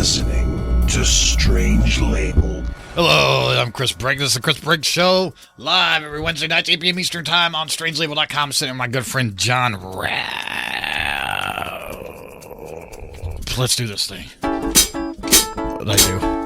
listening to Strange Label. Hello, I'm Chris Briggs. This is the Chris Briggs Show, live every Wednesday night, 8 p.m. Eastern Time on strangelabel.com. Sitting with my good friend John Rapp. Let's do this thing. What'd I do?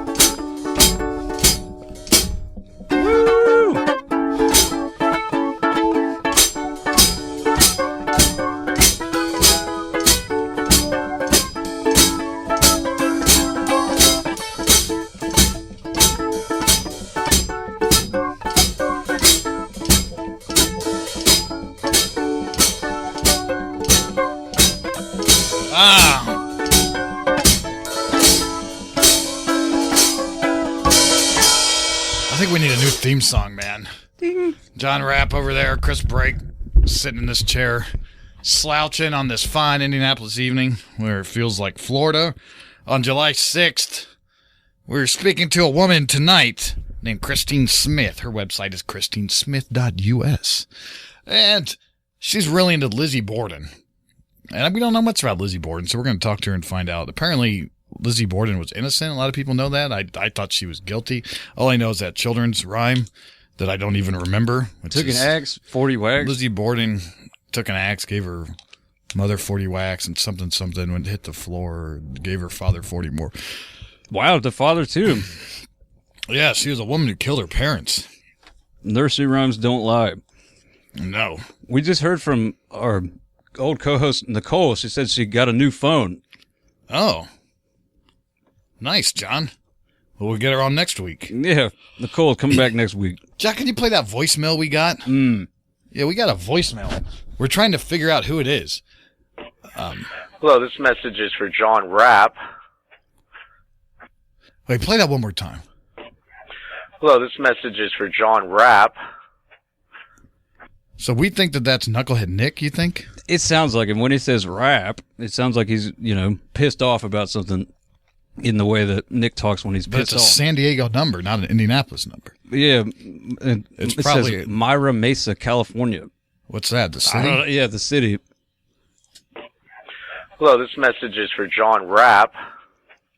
I think we need a new theme song, man. Ding. John Rapp over there, Chris Brake, sitting in this chair, slouching on this fine Indianapolis evening where it feels like Florida. On July 6th, we're speaking to a woman tonight named Christine Smith. Her website is christinesmith.us. And she's really into Lizzie Borden. And we don't know much about Lizzie Borden, so we're going to talk to her and find out. Apparently, Lizzie Borden was innocent. A lot of people know that. I thought she was guilty. All I know is that children's rhyme that I don't even remember. Took an axe, 40 whacks. Lizzie Borden took an axe, gave her mother 40 whacks and something, when it hit the floor, gave her father 40 more. Wow, the father too. Yeah, she was a woman who killed her parents. Nursery rhymes don't lie. No. We just heard from our old co-host Nicole. She said she got a new phone. Oh. Nice, John. Well, we'll get her on next week. Yeah, Nicole will come back next week. Jack, can you play that voicemail we got? Yeah, we got a voicemail. We're trying to figure out who it is. Hello, this message is for John Rapp. Wait, play that one more time. Hello, this message is for John Rapp. So we think that that's Knucklehead Nick, you think? It sounds like him. When he says rap, it sounds like he's, pissed off about something in the way that Nick talks when he's pissed off. But it's a San Diego number, not an Indianapolis number. Yeah. It's it probably says Myra Mesa, California. What's that, the city? Yeah, the city. Hello, this message is for John Rapp.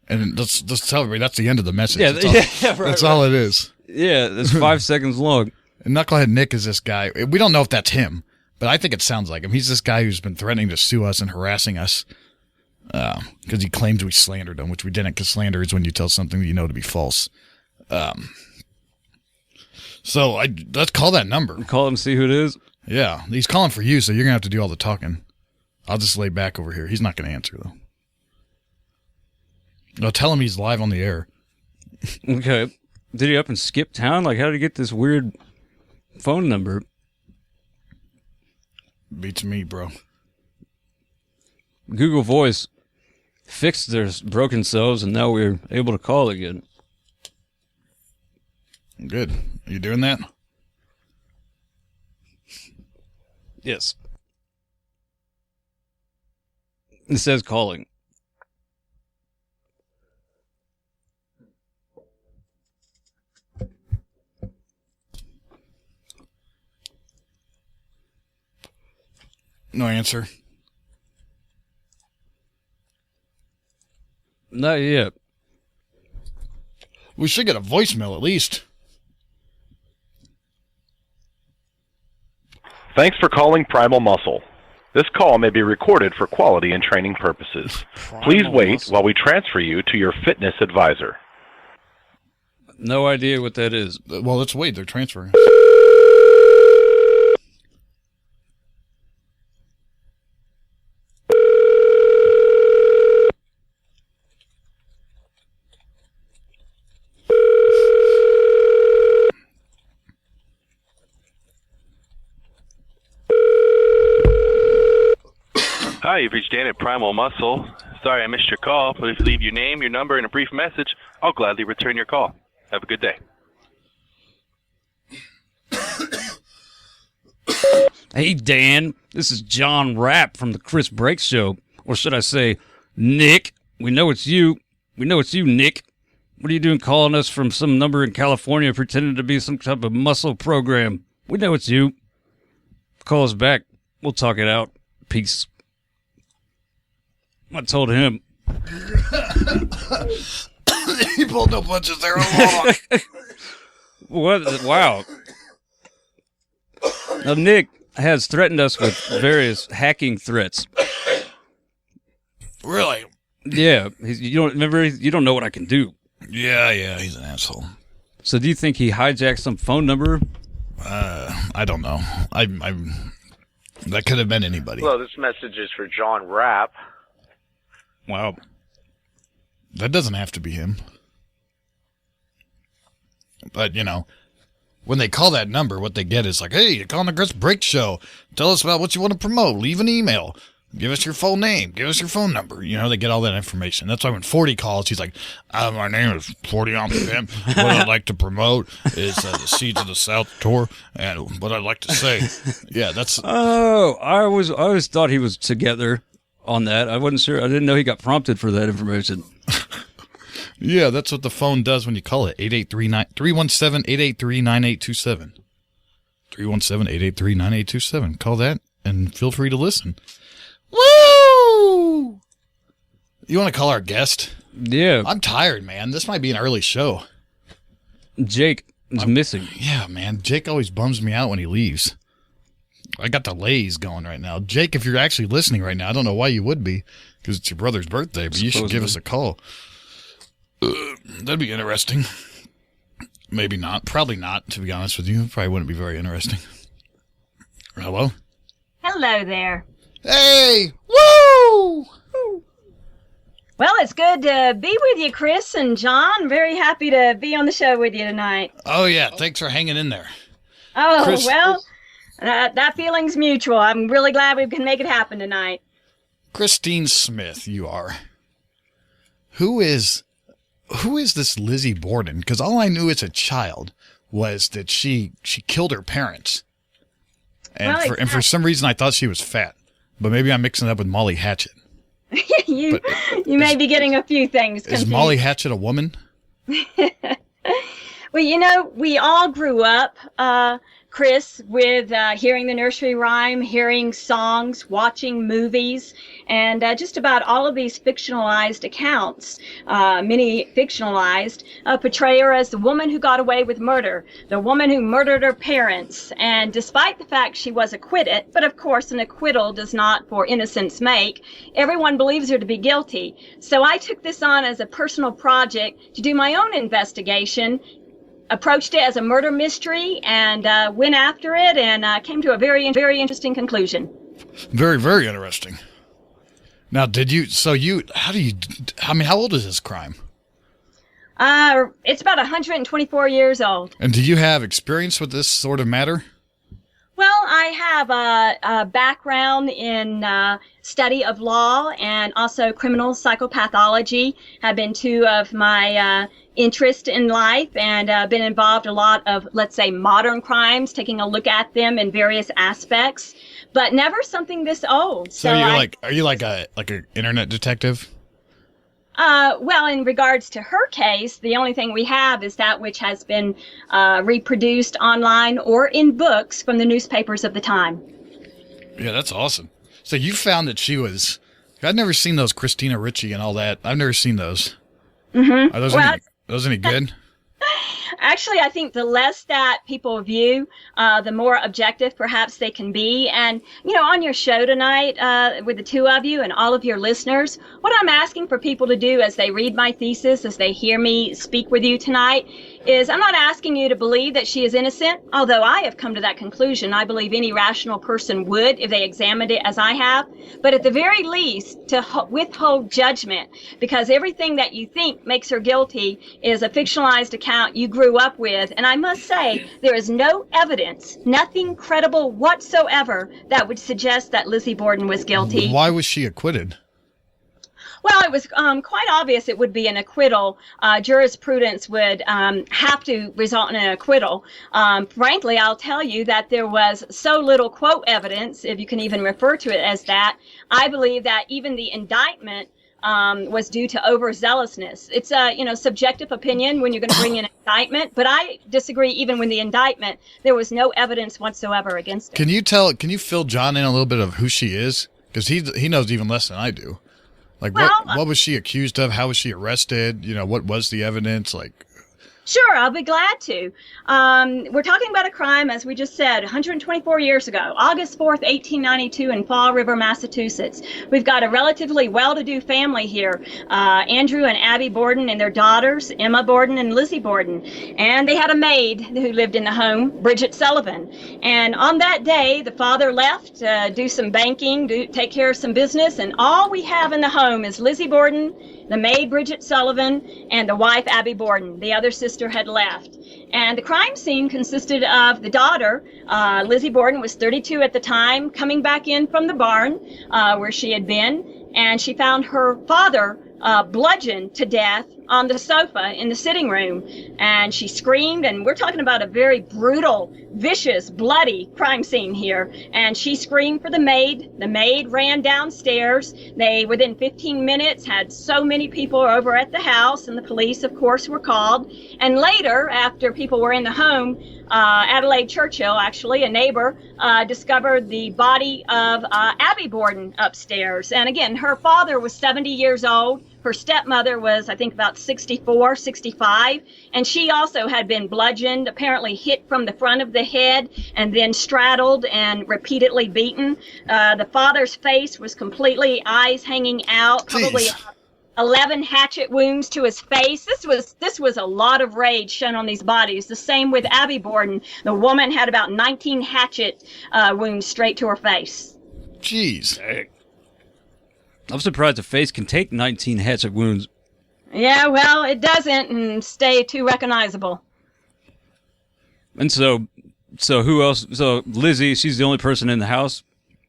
And let's tell everybody that's the end of the message. Yeah, that's all it is. Yeah, it's 5 seconds long. And Knucklehead Nick is this guy. We don't know if that's him, but I think it sounds like him. He's this guy who's been threatening to sue us and harassing us because he claims we slandered him, which we didn't, because slander is when you tell something that you know to be false. So let's call that number. Call him, see who it is? Yeah, he's calling for you, so you're going to have to do all the talking. I'll just lay back over here. He's not going to answer, though. I'll tell him he's live on the air. Okay. Did he up and skip town? Like, how did he get this weird phone number? Beats me, bro. Google Voice fixed their broken selves, and now we're able to call again. Good. Are you doing that? Yes. It says calling. No answer. Not yet. We should get a voicemail at least. Thanks for calling Primal Muscle. This call may be recorded for quality and training purposes. Please wait while we transfer you to your fitness advisor. No idea what that is. Well, let's wait. They're transferring. Hi, you've reached Dan at Primal Muscle. Sorry I missed your call, but if you leave your name, your number, and a brief message, I'll gladly return your call. Have a good day. Hey, Dan. This is John Rapp from the Chris Brake Show. Or should I say, Nick. We know it's you. We know it's you, Nick. What are you doing calling us from some number in California pretending to be some type of muscle program? We know it's you. Call us back. We'll talk it out. Peace. I told him. He pulled no punches there. Along. What? Wow. Now, Nick has threatened us with various hacking threats. Really? Yeah. You don't remember? You don't know what I can do. Yeah, he's an asshole. So do you think he hijacked some phone number? I don't know. That could have been anybody. Hello, this message is for John Rapp. Wow. That doesn't have to be him. But, when they call that number, what they get is like, hey, you're calling the Chris Break Show. Tell us about what you want to promote. Leave an email. Give us your full name. Give us your phone number. They get all that information. That's why when 40 calls, he's like, my name is 40 Oz Pimp. What I'd like to promote is the Seeds of the South tour. And what I'd like to say, yeah, that's... Oh, I always thought he was together on that. I wasn't sure. I didn't know he got prompted for that information. Yeah, that's what the phone does when you call it. 317-883-9827. 317-883-9827. Call that and feel free to listen. Woo! You want to call our guest? Yeah. I'm tired, man. This might be an early show. Jake is missing. Yeah, man. Jake always bums me out when he leaves. I got the lays going right now. Jake, if you're actually listening right now, I don't know why you would be, because it's your brother's birthday, but you should give us a call. That'd be interesting. Maybe not. Probably not, to be honest with you. Probably wouldn't be very interesting. Hello? Hello there. Hey! Woo! Well, it's good to be with you, Chris and John. Very happy to be on the show with you tonight. Oh, yeah. Thanks for hanging in there. Oh, Chris, well, that feeling's mutual. I'm really glad we can make it happen tonight. Christine Smith, you are. Who is this Lizzie Borden? Because all I knew as a child was that she killed her parents. And for some reason I thought she was fat. But maybe I'm mixing it up with Molly Hatchet. you may be getting a few things confused. Is Molly Hatchet a woman? Well, we all grew up, Chris, with hearing the nursery rhyme, hearing songs, watching movies, and just about all of these fictionalized accounts, many fictionalized, portray her as the woman who got away with murder, the woman who murdered her parents. And despite the fact she was acquitted, but of course an acquittal does not for innocence make, everyone believes her to be guilty. So I took this on as a personal project to do my own investigation, approached it as a murder mystery, and went after it, and came to a very, very interesting conclusion. Very, very interesting. Now, how old is this crime? It's about 124 years old. And do you have experience with this sort of matter? Well, I have a background in study of law and also criminal psychopathology. Have been two of my interest in life, and been involved a lot of, let's say, modern crimes, taking a look at them in various aspects, but never something this old. So are you like an internet detective? Well, in regards to her case, the only thing we have is that which has been reproduced online or in books from the newspapers of the time. Yeah, that's awesome. So you found that she was... I've never seen those Christina Ricci and all that. I've never seen those. Mm-hmm. Are those any good? Actually, I think the less that people view, the more objective perhaps they can be. And, on your show tonight with the two of you and all of your listeners, what I'm asking for people to do as they read my thesis, as they hear me speak with you tonight, is I'm not asking you to believe that she is innocent, although I have come to that conclusion. I believe any rational person would if they examined it as I have. But at the very least, to withhold judgment, because everything that you think makes her guilty is a fictionalized account you grew up with. And I must say, there is no evidence, nothing credible whatsoever that would suggest that Lizzie Borden was guilty. Why was she acquitted? Well, it was quite obvious it would be an acquittal. Jurisprudence would have to result in an acquittal. Frankly, I'll tell you that there was so little quote evidence, if you can even refer to it as that. I believe that even the indictment was due to overzealousness. It's a subjective opinion when you're going to bring in an indictment, but I disagree. Even with the indictment, there was no evidence whatsoever against it. Can you fill John in a little bit of who she is? Because he knows even less than I do. Like, Well, what was she accused of? How was she arrested? You know, what was the evidence? Like, Sure, I'll be glad to. We're talking about a crime, as we just said, 124 years ago, August 4th, 1892 in Fall River, Massachusetts. We've got a relatively well-to-do family here, Andrew and Abby Borden and their daughters, Emma Borden and Lizzie Borden. And they had a maid who lived in the home, Bridget Sullivan. And on that day, the father left, do some banking, take care of some business, and all we have in the home is Lizzie Borden, the maid, Bridget Sullivan, and the wife, Abby Borden. The other sister had left. And the crime scene consisted of the daughter, Lizzie Borden was 32 at the time, coming back in from the barn where she had been, and she found her father bludgeoned to death on the sofa in the sitting room. And she screamed, and we're talking about a very brutal, vicious, bloody crime scene here. And she screamed for the maid. The maid ran downstairs. They, within 15 minutes, had so many people over at the house, and the police, of course, were called. And later, after people were in the home, Adelaide Churchill, actually, a neighbor, discovered the body of Abby Borden upstairs. And again, her father was 70 years old. Her stepmother was, I think, about 64, 65, and she also had been bludgeoned, apparently hit from the front of the head, and then straddled and repeatedly beaten. The father's face was completely eyes hanging out, probably 11 hatchet wounds to his face. This was a lot of rage shown on these bodies. The same with Abby Borden. The woman had about 19 hatchet wounds straight to her face. Jeez. I'm surprised a face can take 19 hatchet wounds. Yeah, well, it doesn't and stay too recognizable. And so who else? So Lizzie, she's the only person in the house?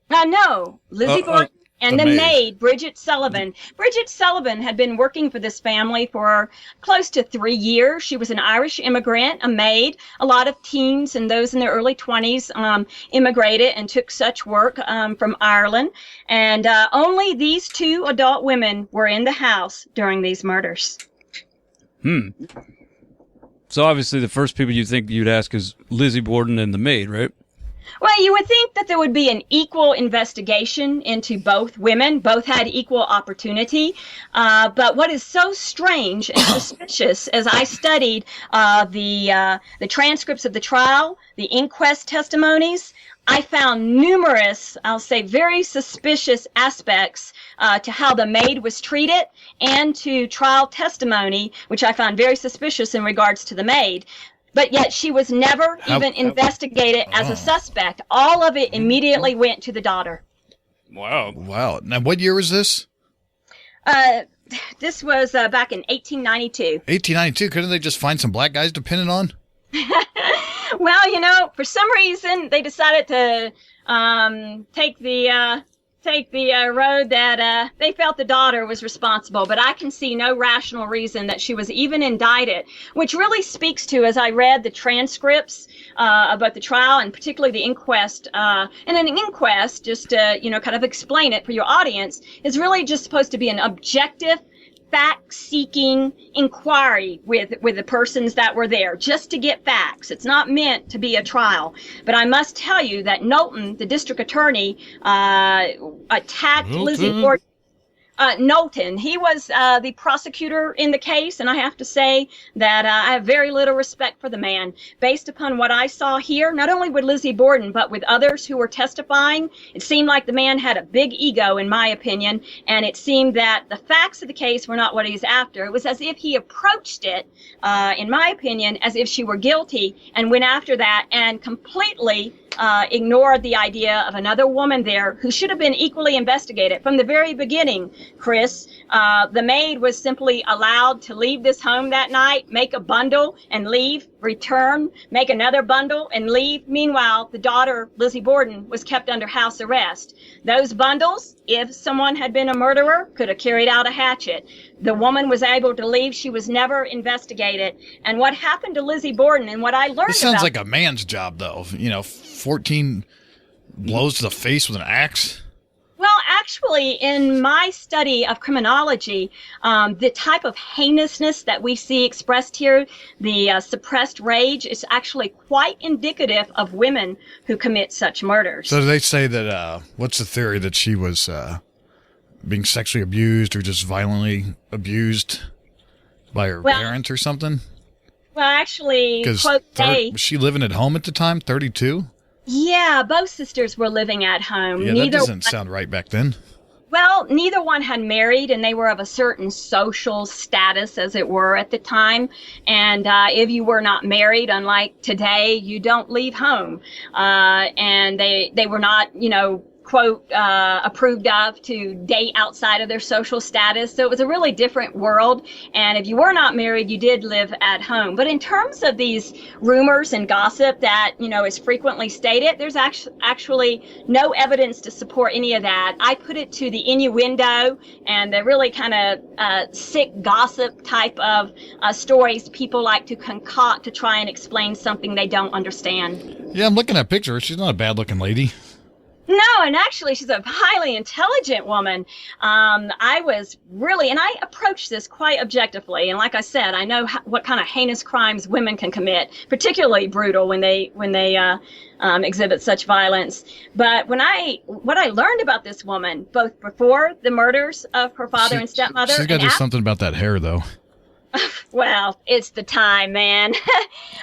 No, Lizzie Borden and the maid, Bridget Sullivan. Bridget Sullivan had been working for this family for close to 3 years. She was an Irish immigrant, a maid. A lot of teens and those in their early 20s immigrated and took such work from Ireland. And only these two adult women were in the house during these murders. So obviously the first people you think you'd ask is Lizzie Borden and the maid, right? Well, you would think that there would be an equal investigation into both women. Both had equal opportunity. But what is so strange and suspicious, as I studied the transcripts of the trial, the inquest testimonies, I found numerous, I'll say, very suspicious aspects to how the maid was treated and to trial testimony, which I found very suspicious in regards to the maid. But yet she was never even investigated as a suspect. All of it immediately went to the daughter. Wow. Now, what year was this? This was back in 1892. 1892? Couldn't they just find some black guys to pin it on? Well, you know, for some reason, they decided to take the road that they felt the daughter was responsible, but I can see no rational reason that she was even indicted, which really speaks to, as I read the transcripts about the trial and particularly the inquest, and an inquest, just to, kind of explain it for your audience, is really just supposed to be an objective, fact-seeking inquiry with the persons that were there, just to get facts. It's not meant to be a trial. But I must tell you that Knowlton, the district attorney, attacked Lizzie Borden. Knowlton, he was the prosecutor in the case, and I have to say that I have very little respect for the man. Based upon what I saw here, not only with Lizzie Borden, but with others who were testifying, it seemed like the man had a big ego, in my opinion, and it seemed that the facts of the case were not what he's after. It was as if he approached it, in my opinion, as if she were guilty, and went after that and completely ignored the idea of another woman there who should have been equally investigated from the very beginning. Chris, the maid was simply allowed to leave this home that night, make a bundle and leave, return, make another bundle and leave. Meanwhile, the daughter, Lizzie Borden, was kept under house arrest. Those bundles, if someone had been a murderer, could have carried out a hatchet. The woman was able to leave. She was never investigated. And what happened to Lizzie Borden and what I learned This sounds like a man's job, though. 14 blows to the face with an axe. Well, actually, in my study of criminology, the type of heinousness that we see expressed here, the suppressed rage, is actually quite indicative of women who commit such murders. So they say that, what's the theory that she was being sexually abused or just violently abused by her parents or something? Well, actually, quote, was she living at home at the time, 32? Yeah, both sisters were living at home. Yeah, that doesn't sound right back then. Well, neither one had married, and they were of a certain social status, as it were, at the time. And if you were not married, unlike today, you don't leave home. And they were not, quote, approved of to date outside of their social status. So it was a really different world. And if you were not married, you did live at home. But in terms of these rumors and gossip that, is frequently stated, there's actually no evidence to support any of that. I put it to the innuendo and the really kind of sick gossip type of stories people like to concoct to try and explain something they don't understand. Yeah, I'm looking at pictures. She's not a bad-looking lady. No, and actually, she's a highly intelligent woman. I approached this quite objectively. And like I said, I know what kind of heinous crimes women can commit, particularly brutal when they exhibit such violence. But what I learned about this woman, both before the murders of her father and stepmother, she's got to do something about that hair, though. Well, it's the time, man.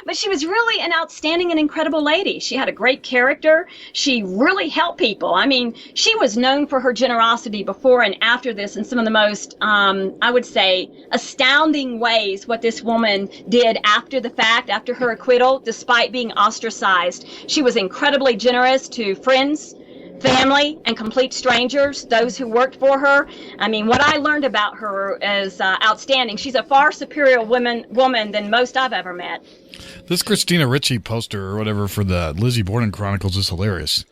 But she was really an outstanding and incredible lady. She had a great character. She really helped people. I mean, she was known for her generosity before and after this in some of the most, I would say, astounding ways what this woman did after the fact, after her acquittal, despite being ostracized. She was incredibly generous to friends, family, and complete strangers, those who worked for her. I mean, what I learned about her is outstanding. She's a far superior woman than most I've ever met. This Christina Ricci poster or whatever for the Lizzie Borden Chronicles is hilarious.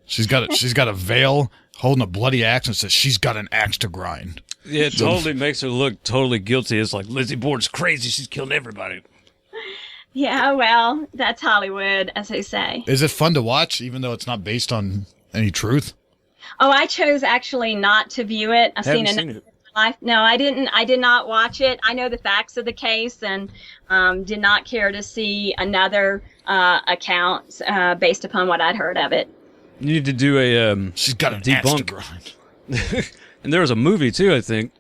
She's got a veil holding a bloody axe and says she's got an axe to grind. Yeah, it totally makes her look totally guilty. It's like Lizzie Borden's crazy. She's killing everybody. Yeah, well, that's Hollywood, as they say. Is it fun to watch, even though it's not based on any truth? Oh, I chose actually not to view it. I've seen it in my life. No, I didn't. I did not watch it. I know the facts of the case and did not care to see another account based upon what I'd heard of it. You need to do a she's got an axe to grind. And there was a movie too, I think.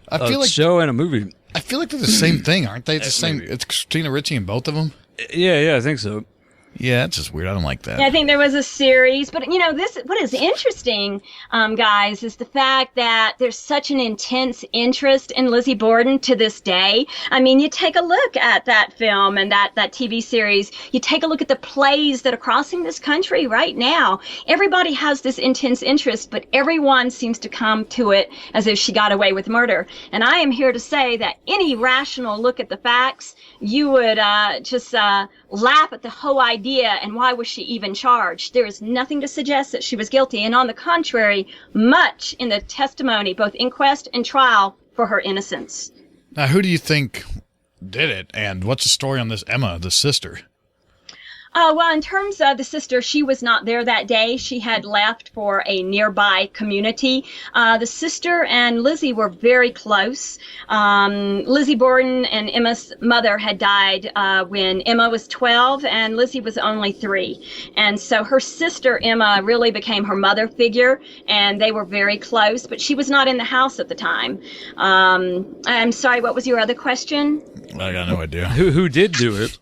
I feel like show and a movie. I feel like they're the same thing, aren't they? It's the same. It's Christina Ricci in both of them. Yeah, I think so. Yeah, it's just weird. I don't like that. Yeah, I think there was a series, but what is interesting, guys, is the fact that there's such an intense interest in Lizzie Borden to this day. I mean, you take a look at that film and that TV series. You take a look at the plays that are crossing this country right now. Everybody has this intense interest, but everyone seems to come to it as if she got away with murder. And I am here to say that any rational look at the facts, you would just laugh at the whole idea. And why was she even charged? There is nothing to suggest that she was guilty. And on the contrary, much in the testimony, both inquest and trial, for her innocence. Now, who do you think did it? And what's the story on this Emma, the sister? Well, in terms of the sister, she was not there that day. She had left for a nearby community. The sister and Lizzie were very close. Lizzie Borden and Emma's mother had died when Emma was 12 and Lizzie was only 3. And so her sister, Emma, really became her mother figure, and they were very close, but she was not in the house at the time. I'm sorry, what was your other question? I got no idea. Who did do it?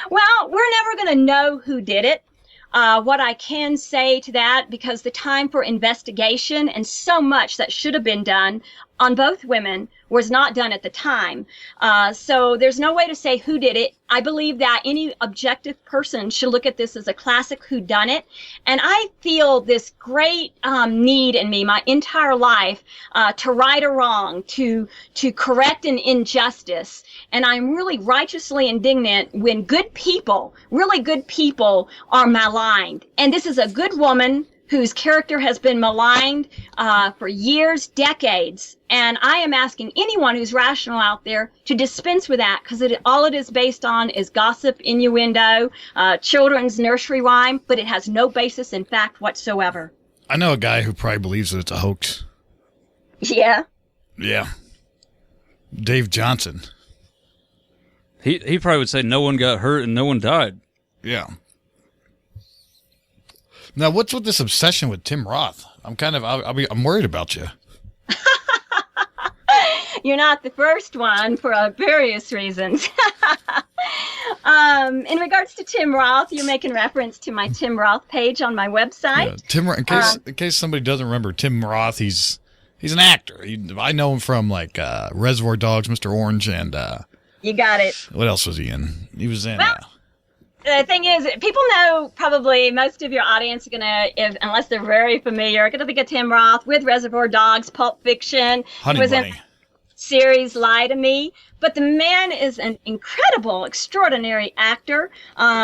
Well, we're never going to know who did it. What I can say to that, because the time for investigation and so much that should have been done on both women was not done at the time. So there's no way to say who did it. I believe that any objective person should look at this as a classic whodunit. And I feel this great need in me my entire life to right a wrong, to correct an injustice. And I'm really righteously indignant when good people, really good people, are maligned. And this is a good woman whose character has been maligned for years, decades. And I am asking anyone who's rational out there to dispense with that, because all it is based on is gossip, innuendo, children's nursery rhyme, but it has no basis in fact whatsoever. I know a guy who probably believes that it's a hoax. Yeah? Yeah. Dave Johnson. He probably would say no one got hurt and no one died. Yeah. Now, what's with this obsession with Tim Roth? I'm worried about you. You're not the first one for various reasons. In regards to Tim Roth, you're making reference to my Tim Roth page on my website. Yeah, in case somebody doesn't remember Tim Roth, he's an actor. I know him from like Reservoir Dogs, Mr. Orange, and you got it. What else was he in? He was in. The thing is, people know, probably most of your audience are gonna, unless they're very familiar, are gonna think of Tim Roth with Reservoir Dogs, Pulp Fiction. Honey He was Bunny. in series Lie to Me. But the man is an incredible, extraordinary actor.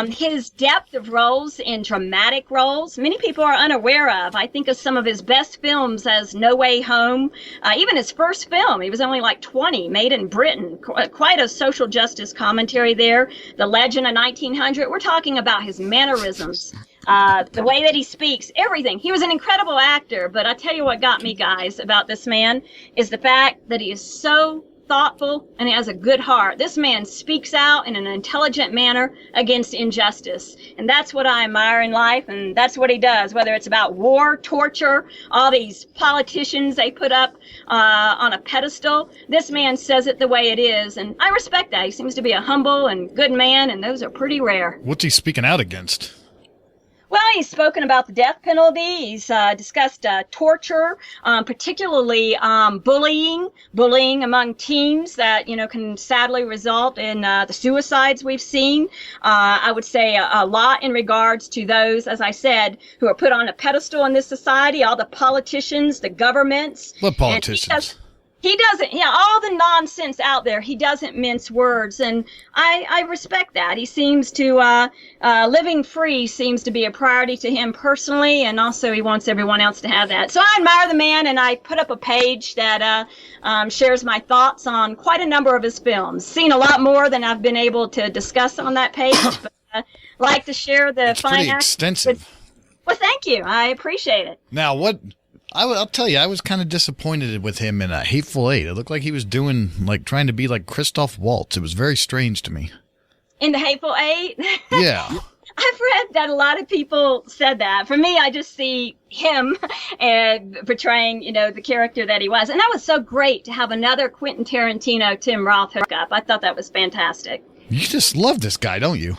His depth of roles in dramatic roles, many people are unaware of. I think of some of his best films as No Way Home. Even his first film, he was only like 20, made in Britain. Quite a social justice commentary there. The Legend of 1900. We're talking about his mannerisms. The way that he speaks, everything. He was an incredible actor, but I tell you what got me, guys, about this man is the fact that he is so thoughtful and he has a good heart. This man speaks out in an intelligent manner against injustice, and that's what I admire in life, and that's what he does, whether it's about war, torture, all these politicians they put up on a pedestal. This man says it the way it is, and I respect that. He seems to be a humble and good man, and those are pretty rare. What's he speaking out against? Well, he's spoken about the death penalty. He's discussed torture, particularly bullying among teens that, can sadly result in the suicides we've seen. I would say a lot in regards to those, as I said, who are put on a pedestal in this society, all the politicians, the governments. What politicians? He doesn't, all the nonsense out there, he doesn't mince words, and I respect that. He seems to, living free seems to be a priority to him personally, and also he wants everyone else to have that. So I admire the man, and I put up a page that shares my thoughts on quite a number of his films. Seen a lot more than I've been able to discuss on that page, but like to share the it's pretty extensive. Well, thank you. I appreciate it. Now, I'll tell you, I was kind of disappointed with him in Hateful Eight. It looked like he was trying to be like Christoph Waltz. It was very strange to me. In the Hateful Eight? Yeah. I've read that a lot of people said that. For me, I just see him portraying, the character that he was. And that was so great to have another Quentin Tarantino, Tim Roth hookup. I thought that was fantastic. You just love this guy, don't you?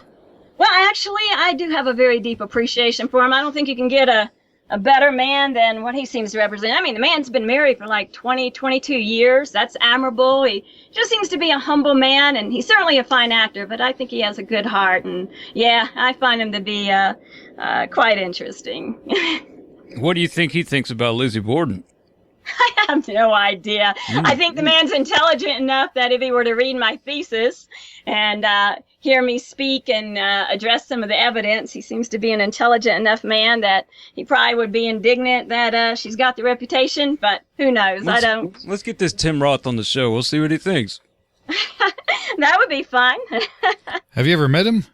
Well, actually, I do have a very deep appreciation for him. I don't think you can get a better man than what he seems to represent. I mean, the man's been married for like 22 years. That's admirable. He just seems to be a humble man, and he's certainly a fine actor, but I think he has a good heart, and yeah, I find him to be quite interesting. What do you think he thinks about Lizzie Borden? I have no idea. I think the man's intelligent enough that if he were to read my thesis and hear me speak and address some of the evidence, he seems to be an intelligent enough man that he probably would be indignant that she's got the reputation, but who knows? Let's get this Tim Roth on the show. We'll see what he thinks. That would be fun. Have you ever met him?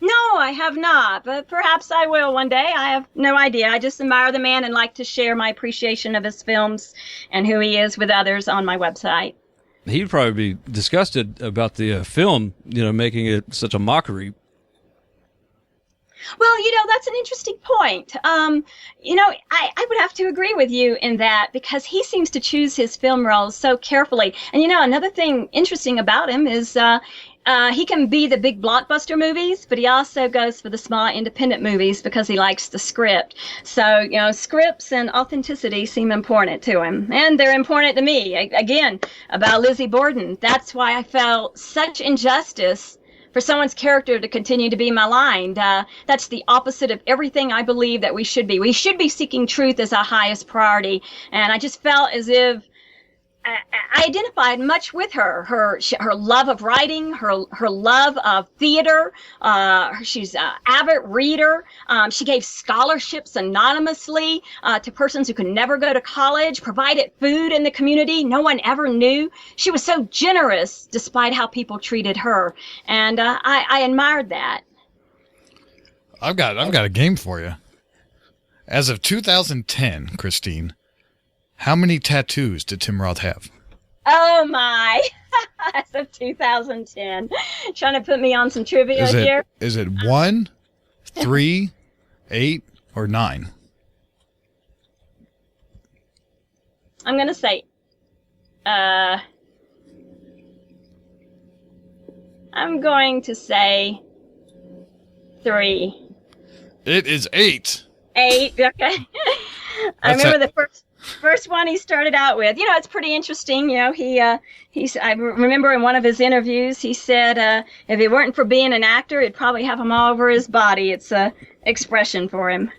No, I have not, but perhaps I will one day. I have no idea. I just admire the man and like to share my appreciation of his films and who he is with others on my website. He'd probably be disgusted about the film, making it such a mockery. Well, that's an interesting point. I would have to agree with you in that because he seems to choose his film roles so carefully. And, another thing interesting about him is he can be the big blockbuster movies, but he also goes for the small independent movies because he likes the script. So, scripts and authenticity seem important to him. And they're important to me. Again, about Lizzie Borden, that's why I felt such injustice for someone's character to continue to be maligned. That's the opposite of everything I believe that we should be. We should be seeking truth as our highest priority. And I just felt as if I identified much with her love of writing, her love of theater. She's an avid reader. She gave scholarships anonymously to persons who could never go to college, provided food in the community no one ever knew. She was so generous despite how people treated her. And I admired that. I've got a game for you. As of 2010, Christine, how many tattoos did Tim Roth have? Oh, my. As of 2010. Trying to put me on some trivia here. Is it 1, 3, 8, or 9? I'm going to say, I'm going to say 3. It is 8. 8, okay. I remember the first one he started out with. You know, it's pretty interesting. You know, I remember in one of his interviews, he said, if it weren't for being an actor, he'd probably have them all over his body. It's a expression for him.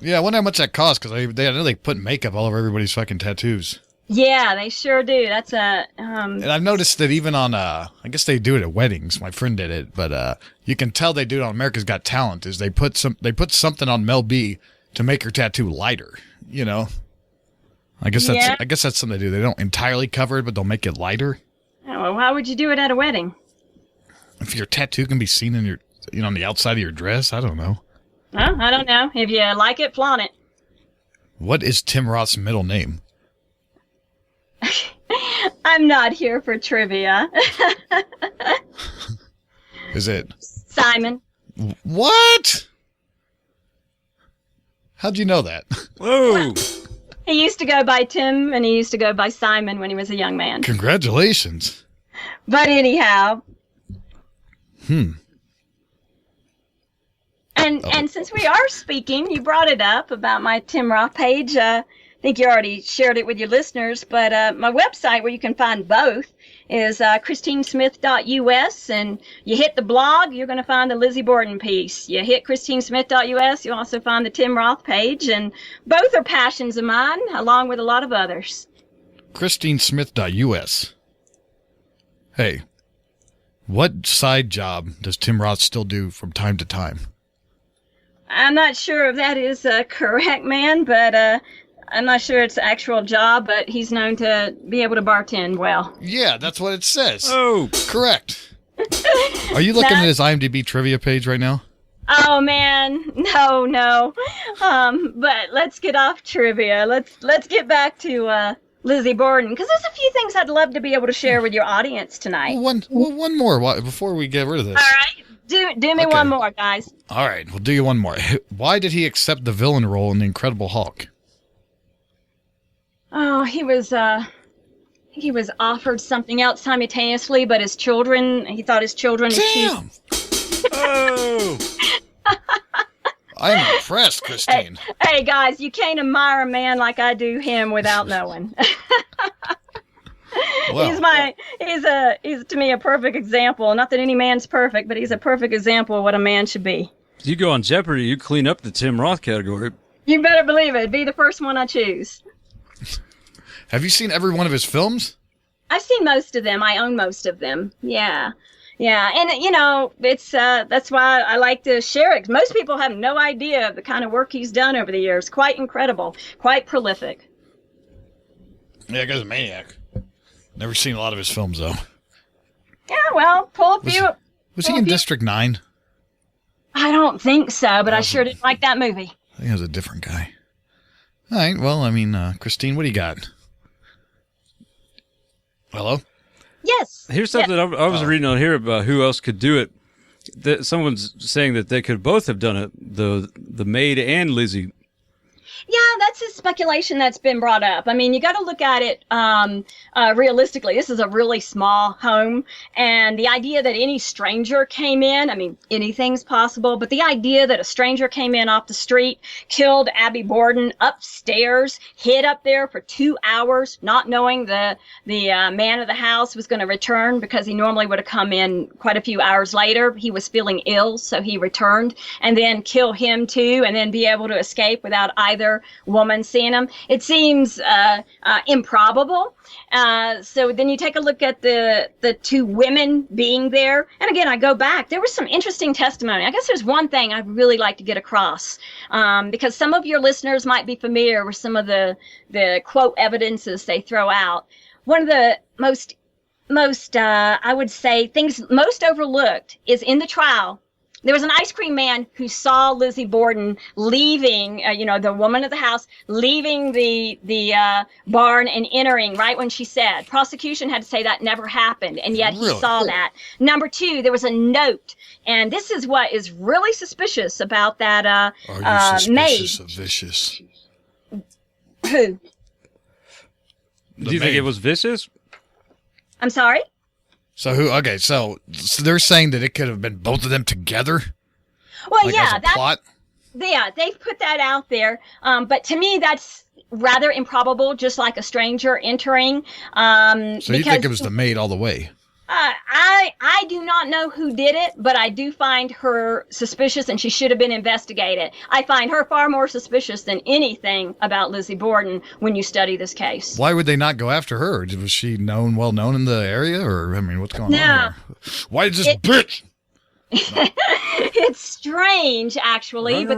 Yeah, I wonder how much that cost, because I know they put makeup all over everybody's fucking tattoos. Yeah, they sure do. That's a... And I've noticed that even on, I guess they do it at weddings. My friend did it, but you can tell they do it on America's Got Talent, is they put something on Mel B to make her tattoo lighter, you know? I guess that's something they do. They don't entirely cover it, but they'll make it lighter. Oh, well, why would you do it at a wedding? If your tattoo can be seen in your, on the outside of your dress, I don't know. Well, I don't know. If you like it, flaunt it. What is Tim Roth's middle name? I'm not here for trivia. Is it? Simon. What? How'd you know that? Whoa! He used to go by Tim, and he used to go by Simon when he was a young man. Congratulations. But anyhow. And since we are speaking, you brought it up about my Tim Roth page. I think you already shared it with your listeners, but my website where you can find both is christinesmith.us, and you hit the blog, you're going to find the Lizzie Borden piece. You hit christinesmith.us, you'll also find the Tim Roth page, and both are passions of mine, along with a lot of others. christinesmith.us. Hey, what side job does Tim Roth still do from time to time? I'm not sure if that is correct, man, but I'm not sure it's an actual job, but he's known to be able to bartend well. Yeah, that's what it says. Oh, correct. Are you looking at his IMDb trivia page right now? Oh man, no. But let's get off trivia. Let's get back to Lizzie Borden, because there's a few things I'd love to be able to share with your audience tonight. One more before we get rid of this. All right. Do me one more, guys. All right, we'll do you one more. Why did he accept the villain role in The Incredible Hulk? Oh, he was offered something else simultaneously, but he thought his children... Damn! Oh! I'm impressed, Christine. Hey, guys, you can't admire a man like I do him without knowing. Well, he's to me a perfect example. Not that any man's perfect, but he's a perfect example of what a man should be. You go on Jeopardy, you clean up the Tim Roth category. You better believe it. It'd be the first one I choose. Have you seen every one of his films? I've seen most of them. I own most of them. Yeah. And it's that's why I like to share it. Most people have no idea of the kind of work he's done over the years. Quite incredible. Quite prolific. Yeah, that guy's a maniac. Never seen a lot of his films, though. Yeah, well, pull a few. Was he in District 9? I don't think so, but I sure didn't like that movie. I think it was a different guy. All right, well, I mean, Christine, what do you got? Hello? Yes. Here's something I was reading on here about who else could do it. Someone's saying that they could both have done it, the maid and Lizzie. Yeah, that's a speculation that's been brought up. I mean, you got to look at it realistically. This is a really small home, and the idea that any stranger came in, I mean, anything's possible, but the idea that a stranger came in off the street, killed Abby Borden upstairs, hid up there for 2 hours, not knowing the man of the house was going to return, because he normally would have come in quite a few hours later. He was feeling ill, so he returned, and then kill him too, and then be able to escape without either woman seeing him. It seems improbable. So then you take a look at the two women being there. And again, I go back. There was some interesting testimony. I guess there's one thing I'd really like to get across, because some of your listeners might be familiar with some of the quote evidences they throw out. One of the most I would say things most overlooked is in the trial. There was an ice cream man who saw Lizzie Borden leaving, the woman of the house, leaving the barn and entering right when she said. Prosecution had to say that never happened, and yet he saw that. Number two, there was a note, and this is what is really suspicious about that Are you suspicious maid. of Vicious? Who? Do you think it was vicious? I'm sorry? So so they're saying that it could have been both of them together? Well, like yeah, as a plot? Yeah, they've put that out there. But to me, that's rather improbable, just like a stranger entering. So you think it was the maid all the way? I do not know who did it, but I do find her suspicious, and she should have been investigated. I find her far more suspicious than anything about Lizzie Borden when you study this case. Why would they not go after her? Was she well known in the area, or what's going on here? Why is this bitch? It's strange, actually, but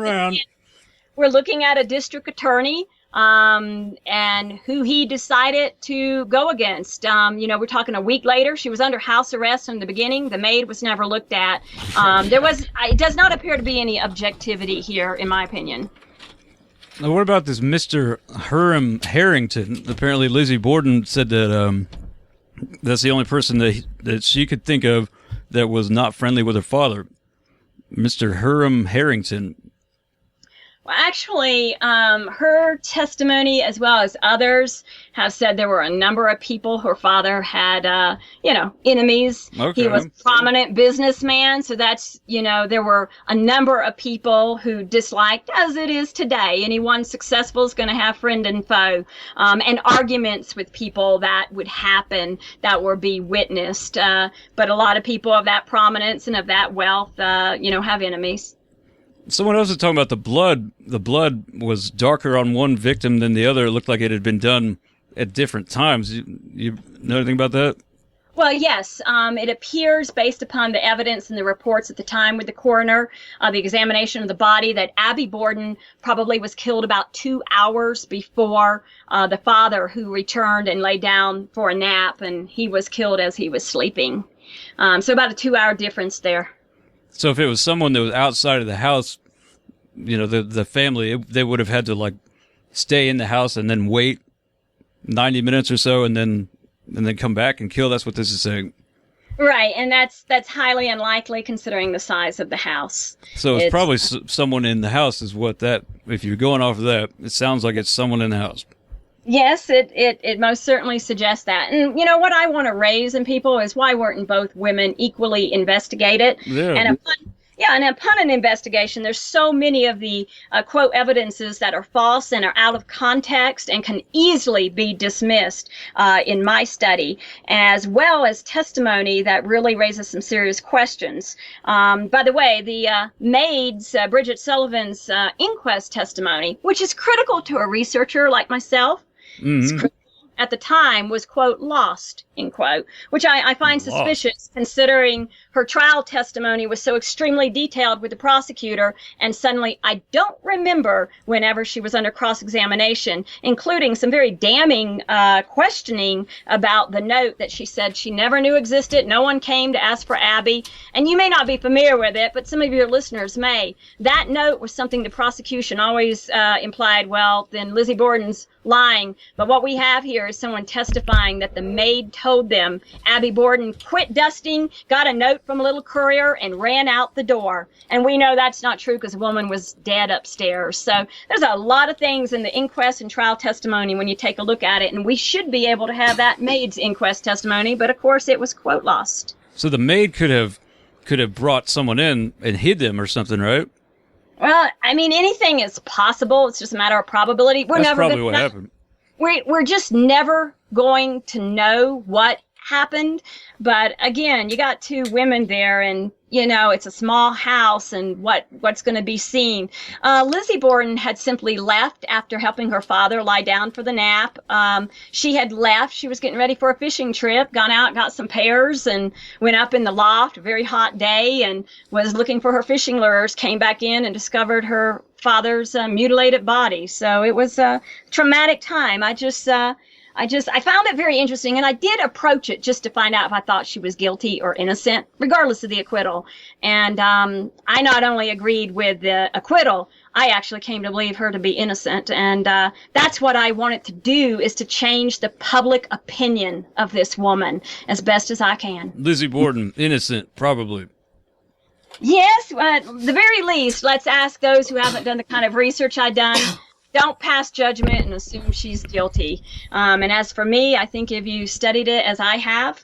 we're looking at a district attorney. And who he decided to go against. We're talking a week later. She was under house arrest in the beginning. The maid was never looked at. It does not appear to be any objectivity here, in my opinion. Now, what about this Mr. Hiram Harrington? Apparently, Lizzie Borden said that that's the only person that she could think of that was not friendly with her father. Mr. Hiram Harrington. Well, actually, her testimony, as well as others, have said there were a number of people her father had, enemies. Okay. He was a prominent businessman, so that's, there were a number of people who disliked, as it is today. Anyone successful is going to have friend and foe, and arguments with people that would happen that would be witnessed. But a lot of people of that prominence and of that wealth, have enemies. Someone else was talking about the blood. The blood was darker on one victim than the other. It looked like it had been done at different times. You know anything about that? Well, yes. It appears, based upon the evidence and the reports at the time with the coroner, the examination of the body, that Abby Borden probably was killed about 2 hours before the father, who returned and lay down for a nap, and he was killed as he was sleeping. So about a 2-hour difference there. So if it was someone that was outside of the house, the family, they would have had to stay in the house and then wait 90 minutes or so and then come back and kill. That's what this is saying. Right, and that's highly unlikely considering the size of the house. So it's probably someone in the house is what that, if you're going off of that, it sounds like it's someone in the house. Yes, it most certainly suggests that. And, what I want to raise in people is, why weren't both women equally investigated? Yeah. And upon an investigation, there's so many of the, quote, evidences that are false and are out of context and can easily be dismissed in my study, as well as testimony that really raises some serious questions. By the way, the maid's, Bridget Sullivan's inquest testimony, which is critical to a researcher like myself, at the time, was, quote, lost, end quote, which I find suspicious, considering her trial testimony was so extremely detailed with the prosecutor, and suddenly I don't remember whenever she was under cross-examination, including some very damning questioning about the note that she said she never knew existed. No one came to ask for Abby, and you may not be familiar with it, but some of your listeners may. That note was something the prosecution always implied, well, then Lizzie Borden's lying. But what we have here is someone testifying that the maid told them Abby Borden quit dusting, got a note from a little courier, and ran out the door. And we know that's not true because the woman was dead upstairs. So there's a lot of things in the inquest and trial testimony when you take a look at it, and we should be able to have that maid's inquest testimony, but of course it was, quote, lost. So the maid could have brought someone in and hid them or something, right? Well, I mean, anything is possible. It's just a matter of probability. That's probably what happened. We're just never going to know what happened. But again, you got two women there, and it's a small house, and what's going to be seen. Lizzie Borden had simply left after helping her father lie down for the nap. She had left. She was getting ready for a fishing trip, gone out, got some pears, and went up in the loft, a very hot day, and was looking for her fishing lures, came back in and discovered her father's mutilated body. So it was a traumatic time. I found it very interesting, and I did approach it just to find out if I thought she was guilty or innocent, regardless of the acquittal. And I not only agreed with the acquittal, I actually came to believe her to be innocent. And that's what I wanted to do, is to change the public opinion of this woman as best as I can. Lizzie Borden, innocent, probably. Yes, at the very least, let's ask those who haven't done the kind of research I've done. Don't pass judgment and assume she's guilty. And as for me, I think if you studied it as I have,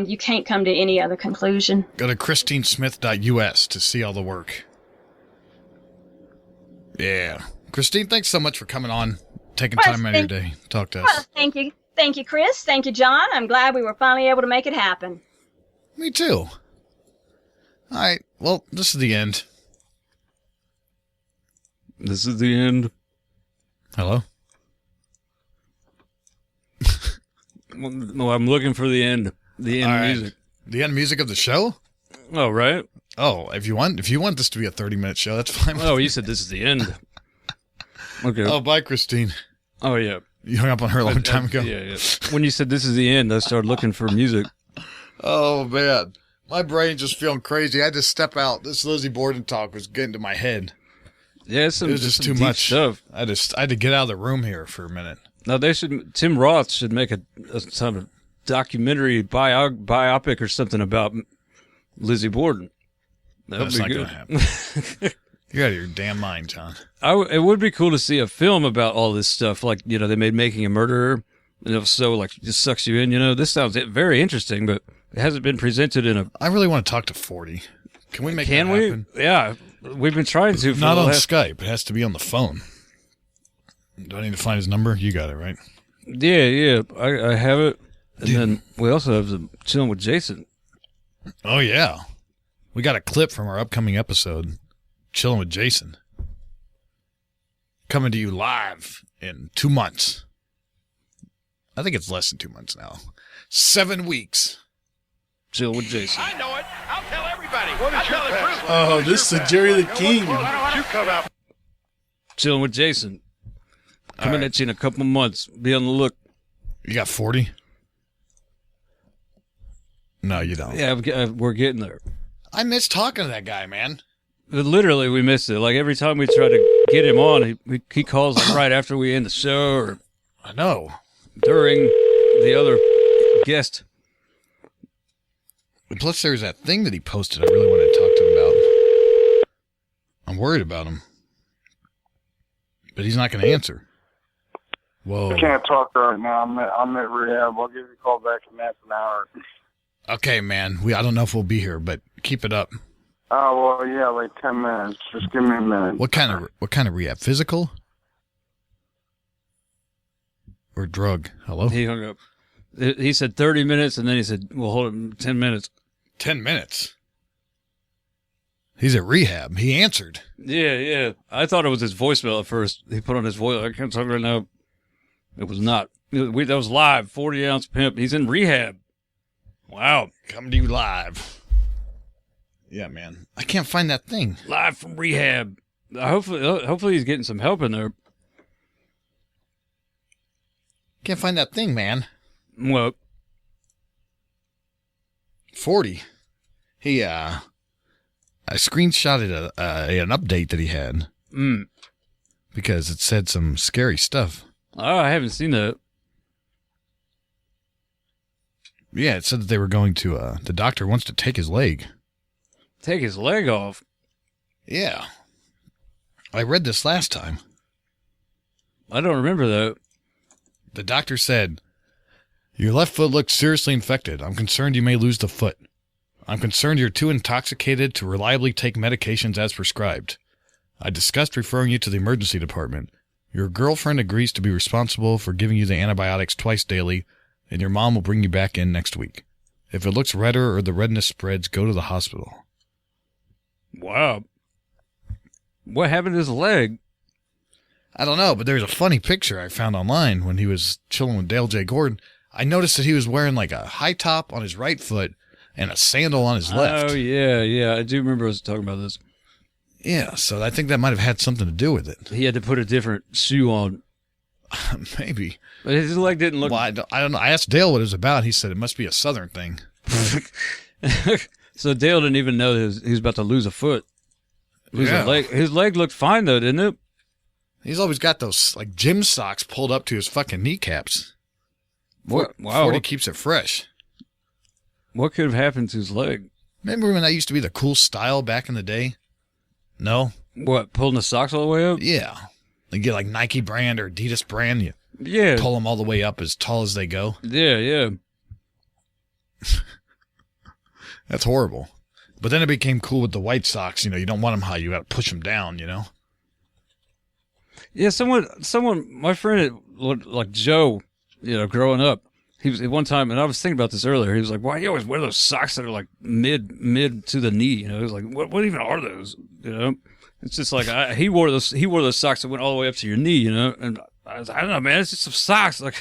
you can't come to any other conclusion. Go to christinesmith.us to see all the work. Yeah. Christine, thanks so much for coming on, taking time out of your day to talk to us. Well, thank you. Thank you, Chris. Thank you, John. I'm glad we were finally able to make it happen. Me too. All right. Well, this is the end. This is the end. Hello? No, I'm looking for the end. The end music. The end music of the show? Oh, right. Oh, if you want this to be a 30-minute show, that's fine. Oh, you said this is the end. Okay. Oh, bye, Christine. Oh, yeah. You hung up on her a long time ago. Yeah. When you said this is the end, I started looking for music. Oh, man. My brain's just feeling crazy. I had to step out. This Lizzie Borden talk was getting to my head. Yeah, it was just too much stuff. I had to get out of the room here for a minute. Now Tim Roth should make a sort of documentary biopic or something about Lizzie Borden. That's not going to happen. You're out of your damn mind, John. It would be cool to see a film about all this stuff. Like, they made Making a Murderer. And if so, like, it just sucks you in. This sounds very interesting, but it hasn't been presented in a... I really want to talk to 40. Can we make that happen? Yeah. We've been trying to. Not on Skype. It has to be on the phone. Do I need to find his number? You got it, right? Yeah. I have it. And then we also have the Chilling with Jason. Oh, yeah. We got a clip from our upcoming episode, Chilling with Jason. Coming to you live in 2 months. I think it's less than 2 months now. 7 weeks. Chill with Jason. I know it. I'll tell everybody. I'll tell everyone. Oh, this is Jerry the King. Chilling with Jason. Coming at you in a couple of months. Be on the look. You got 40? No, you don't. Yeah, we're getting there. I miss talking to that guy, man. Literally, we missed it. Like, every time we try to get him on, he calls right after we end the show, or I know, during the other guest. And plus, there's that thing that he posted I really wanted to talk to him about. I'm worried about him. But he's not going to answer. Whoa. I can't talk right now. I'm at rehab. I'll give you a call back in half an hour. Okay, man. I don't know if we'll be here, but keep it up. Oh, well, yeah, like 10 minutes. Just give me a minute. What kind of rehab? Physical? Or drug? Hello? He hung up. He said 30 minutes, and then he said, well, hold it, 10 minutes. 10 minutes? He's at rehab. He answered. Yeah. I thought it was his voicemail at first. He put on his voice. I can't talk right now. It was not. That was live. 40-ounce pimp. He's in rehab. Wow. Coming to you live. Yeah, man. I can't find that thing. Live from rehab. Hopefully he's getting some help in there. Can't find that thing, man. What? 40. He, I screenshotted an update that he had. Because it said some scary stuff. Oh, I haven't seen that. Yeah, it said that they were going to, the doctor wants to take his leg. Take his leg off? Yeah. I read this last time. I don't remember that. The doctor said, your left foot looks seriously infected. I'm concerned you may lose the foot. I'm concerned you're too intoxicated to reliably take medications as prescribed. I discussed referring you to the emergency department. Your girlfriend agrees to be responsible for giving you the antibiotics twice daily, and your mom will bring you back in next week. If it looks redder or the redness spreads, go to the hospital. Wow. What happened to his leg? I don't know, but there's a funny picture I found online when he was chilling with Dale J. Gordon. I noticed that he was wearing like a high top on his right foot and a sandal on his left. Oh, yeah. I do remember us talking about this. Yeah, so I think that might have had something to do with it. He had to put a different shoe on. Maybe. But his leg didn't look... Well, I don't know. I asked Dale what it was about. He said it must be a southern thing. So Dale didn't even know that he was about to lose a foot. Yeah. His leg looked fine, though, didn't it? He's always got those like gym socks pulled up to his fucking kneecaps. Wow. Before he keeps it fresh. What could have happened to his leg? Remember when that used to be the cool style back in the day? No? What, pulling the socks all the way up? Yeah. You get like Nike brand or Adidas brand. You pull them all the way up as tall as they go. Yeah. That's horrible. But then it became cool with the white socks. You know, you don't want them high. You got to push them down, you know? Yeah, someone, my friend, like Joe, you know, growing up, he was at one time, and I was thinking about this earlier. He was like, "Why do you always wear those socks that are like mid to the knee?" You know, he was like, "What even are those?" You know, it's just like he wore those socks that went all the way up to your knee. You know, and I was like, I don't know, man, it's just some socks. Like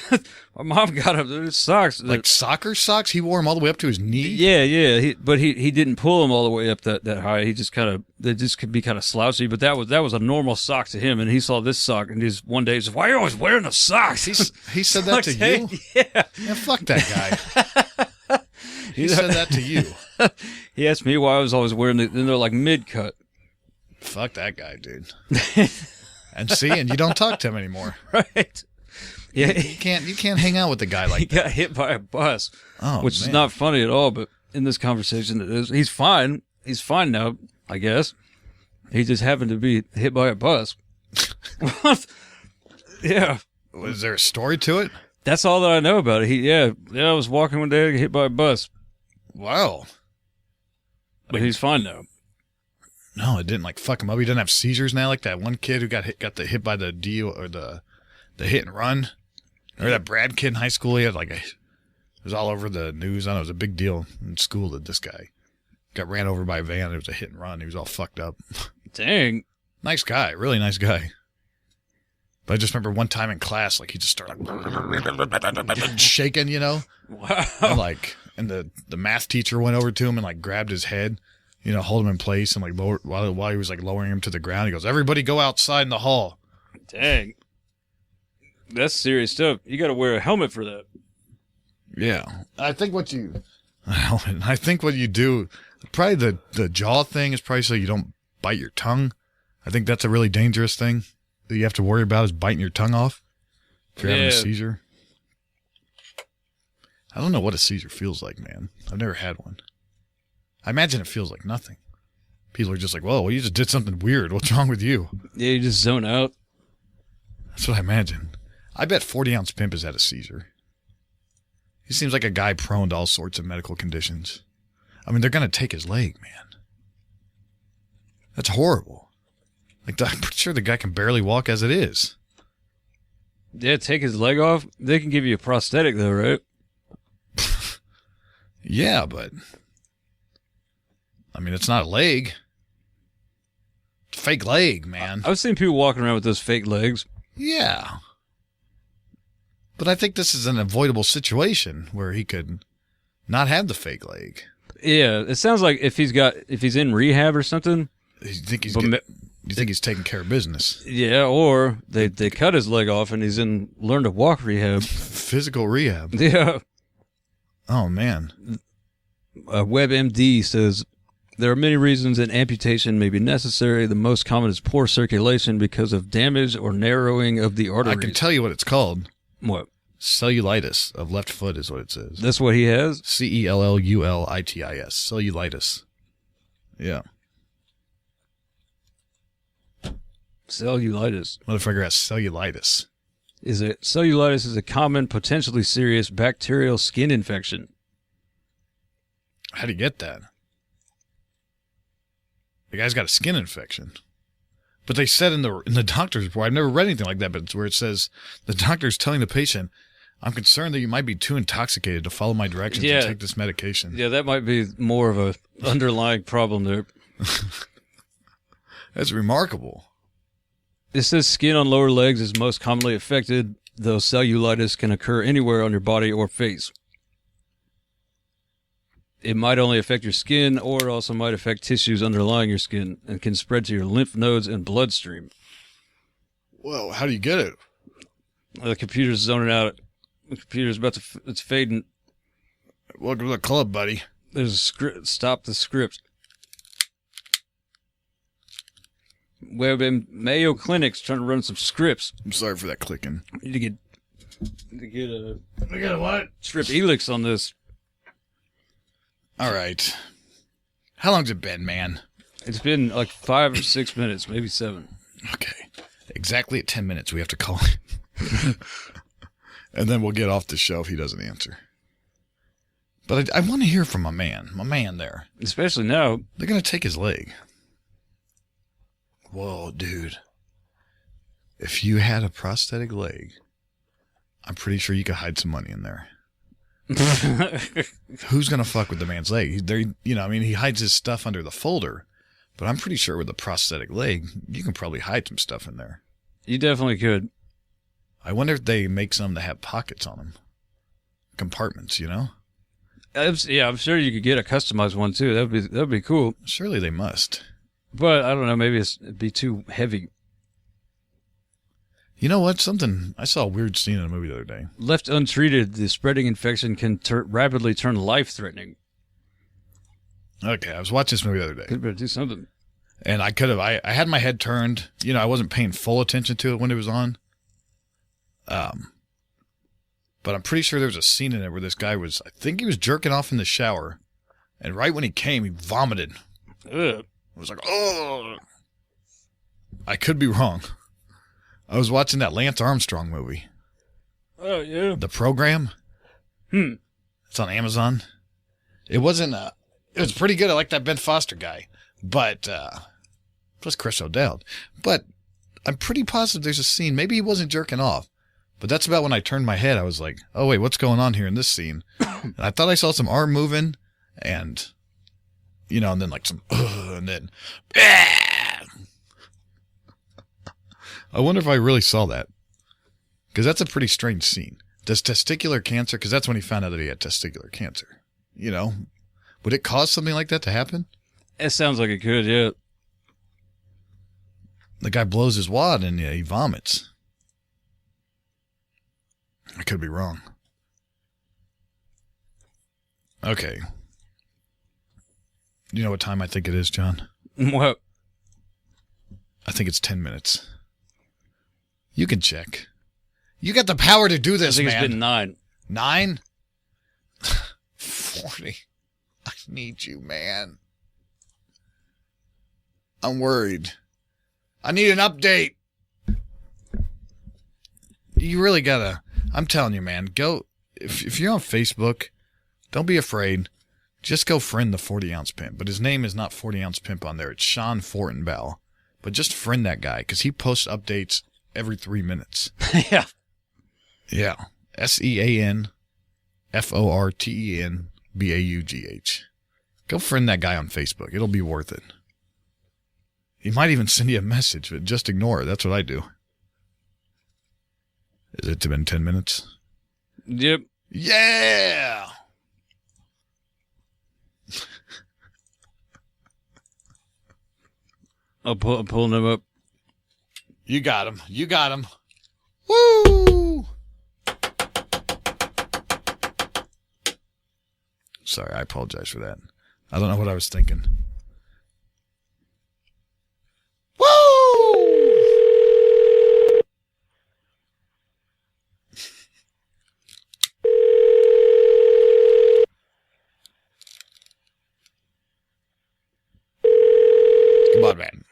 my mom got up there, socks, like soccer socks. He wore them all the way up to his knee. Yeah. But he didn't pull them all the way up that high. He just they just could be kind of slouchy. But that was a normal sock to him. And he saw this sock, and just one day he said, "Why are you always wearing those socks?" He said that to you. Yeah, fuck that guy. He said that to you. He asked me why I was always wearing it, and they're like mid cut. Fuck that guy, dude. And you don't talk to him anymore. Right. Yeah. You can't hang out with a guy like that. He got hit by a bus. Oh, which man. is not funny at all, but in this conversation it is. He's fine. He's fine now, I guess. He just happened to be hit by a bus. What? Yeah. Was there a story to it? That's all that I know about it. I was walking one day, hit by a bus. Wow. But he's fine now. No, it didn't like fuck him up. He doesn't have seizures now, like that one kid who got hit by the deal or the hit and run. Or that Brad kid in high school. He had it was all over the news. I know it was a big deal in school that this guy got ran over by a van. It was a hit and run. He was all fucked up. Dang. Nice guy, really nice guy. But I just remember one time in class, like he just started shaking, you know. Wow. And the math teacher went over to him and like grabbed his head. You know, hold him in place and like lower while he was like lowering him to the ground. He goes, "Everybody go outside in the hall." Dang. That's serious stuff. You got to wear a helmet for that. Yeah. I think what you do, probably the jaw thing is probably so you don't bite your tongue. I think that's a really dangerous thing that you have to worry about is biting your tongue off if you're having a seizure. I don't know what a seizure feels like, man. I've never had one. I imagine it feels like nothing. People are just like, "Whoa, well, you just did something weird. What's wrong with you?" Yeah, you just zone out. That's what I imagine. I bet 40-ounce Pimp has had a seizure. He seems like a guy prone to all sorts of medical conditions. I mean, they're going to take his leg, man. That's horrible. Like, I'm pretty sure the guy can barely walk as it is. Yeah, take his leg off. They can give you a prosthetic, though, right? Yeah, but... I mean, it's not a leg. It's a fake leg, man. I've seen people walking around with those fake legs. Yeah. But I think this is an avoidable situation where he could not have the fake leg. Yeah, it sounds like if he's in rehab or something. You think he's taking care of business? Yeah, or they cut his leg off and he's in learn to walk rehab. Physical rehab. Yeah. Oh man. WebMD says there are many reasons an amputation may be necessary. The most common is poor circulation because of damage or narrowing of the arteries. I can tell you what it's called. What? Cellulitis of left foot is what it says. That's what he has? Cellulitis. Cellulitis. Yeah. Cellulitis. Motherfucker has cellulitis. Cellulitis is a common, potentially serious bacterial skin infection. How'd he get that? The guy's got a skin infection. But they said in the doctor's report, I've never read anything like that, but it's where it says the doctor's telling the patient, "I'm concerned that you might be too intoxicated to follow my directions and take this medication." Yeah, that might be more of a underlying problem there. That's remarkable. It says skin on lower legs is most commonly affected, though cellulitis can occur anywhere on your body or face. It might only affect your skin, or it also might affect tissues underlying your skin and can spread to your lymph nodes and bloodstream. Whoa, how do you get it? The computer's zoning out. The computer's it's fading. Welcome to the club, buddy. There's a script. Stop the script. Web and Mayo Clinic's trying to run some scripts. I'm sorry for that clicking. Need to get a We got a what? strip helix on this. All right. How long's it been, man? It's been like 5 or 6 minutes, maybe 7. Okay. Exactly at 10 minutes, we have to call him. And then we'll get off the show if he doesn't answer. But I want to hear from my man there. Especially now. They're going to take his leg. Whoa, dude. If you had a prosthetic leg, I'm pretty sure you could hide some money in there. Who's going to fuck with the man's leg? He hides his stuff under the folder, but I'm pretty sure with a prosthetic leg, you can probably hide some stuff in there. You definitely could. I wonder if they make some that have pockets on them. Compartments, you know? I'm sure you could get a customized one too. That'd be cool. Surely they must. But I don't know, maybe it'd be too heavy. You know what? I saw a weird scene in a movie the other day. Left untreated, the spreading infection can rapidly turn life-threatening. Okay, I was watching this movie the other day. Could better do something. And I had my head turned. I wasn't paying full attention to it when it was on. But I'm pretty sure there was a scene in it where this guy I think he was jerking off in the shower. And right when he came, he vomited. Ugh. I was like, oh. I could be wrong. I was watching that Lance Armstrong movie. Oh, yeah. The Program. It's on Amazon. It wasn't, it was pretty good. I like that Ben Foster guy. But, plus Chris O'Dowd. But I'm pretty positive there's a scene. Maybe he wasn't jerking off. But that's about when I turned my head. I was like, oh, wait, what's going on here in this scene? And I thought I saw some arm moving. And, and then like some, and then, I wonder if I really saw that. Because that's a pretty strange scene. Does testicular cancer, because that's when he found out that he had testicular cancer. Would it cause something like that to happen? It sounds like it could, yeah. The guy blows his wad and he vomits. I could be wrong. Okay. You know what time I think it is, John? What? I think it's 10 minutes. You can check. You got the power to do this, man. I think it's been 9. 9? 40. I need you, man. I'm worried. I need an update. You really gotta... I'm telling you, man. Go... If you're on Facebook, don't be afraid. Just go friend the 40-ounce pimp. But his name is not 40-ounce pimp on there. It's Sean Fortenbaugh. But just friend that guy, because he posts updates every 3 minutes. Yeah. Yeah. SeanFortenbaugh. Go friend that guy on Facebook. It'll be worth it. He might even send you a message, but just ignore it. That's what I do. Has it been 10 minutes? Yep. Yeah! I'm pulling him up. You got him. You got him. Woo! Sorry, I apologize for that. I don't know what I was thinking. Woo! Come on, man.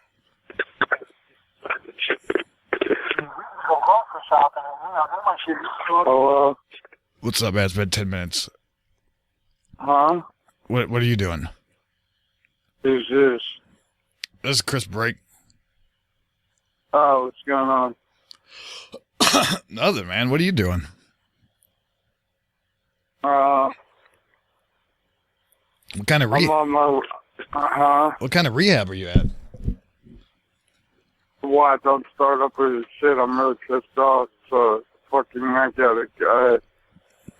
Hello? What's up, man? It's been 10 minutes. Huh? What are you doing? Who's this? This is Chris Brake. Oh, what's going on? Nothing, man. What are you doing? I'm What kind of on my... What kind of rehab are you at? Why? Don't start up with this shit. I'm really pissed off. So, fucking I gotta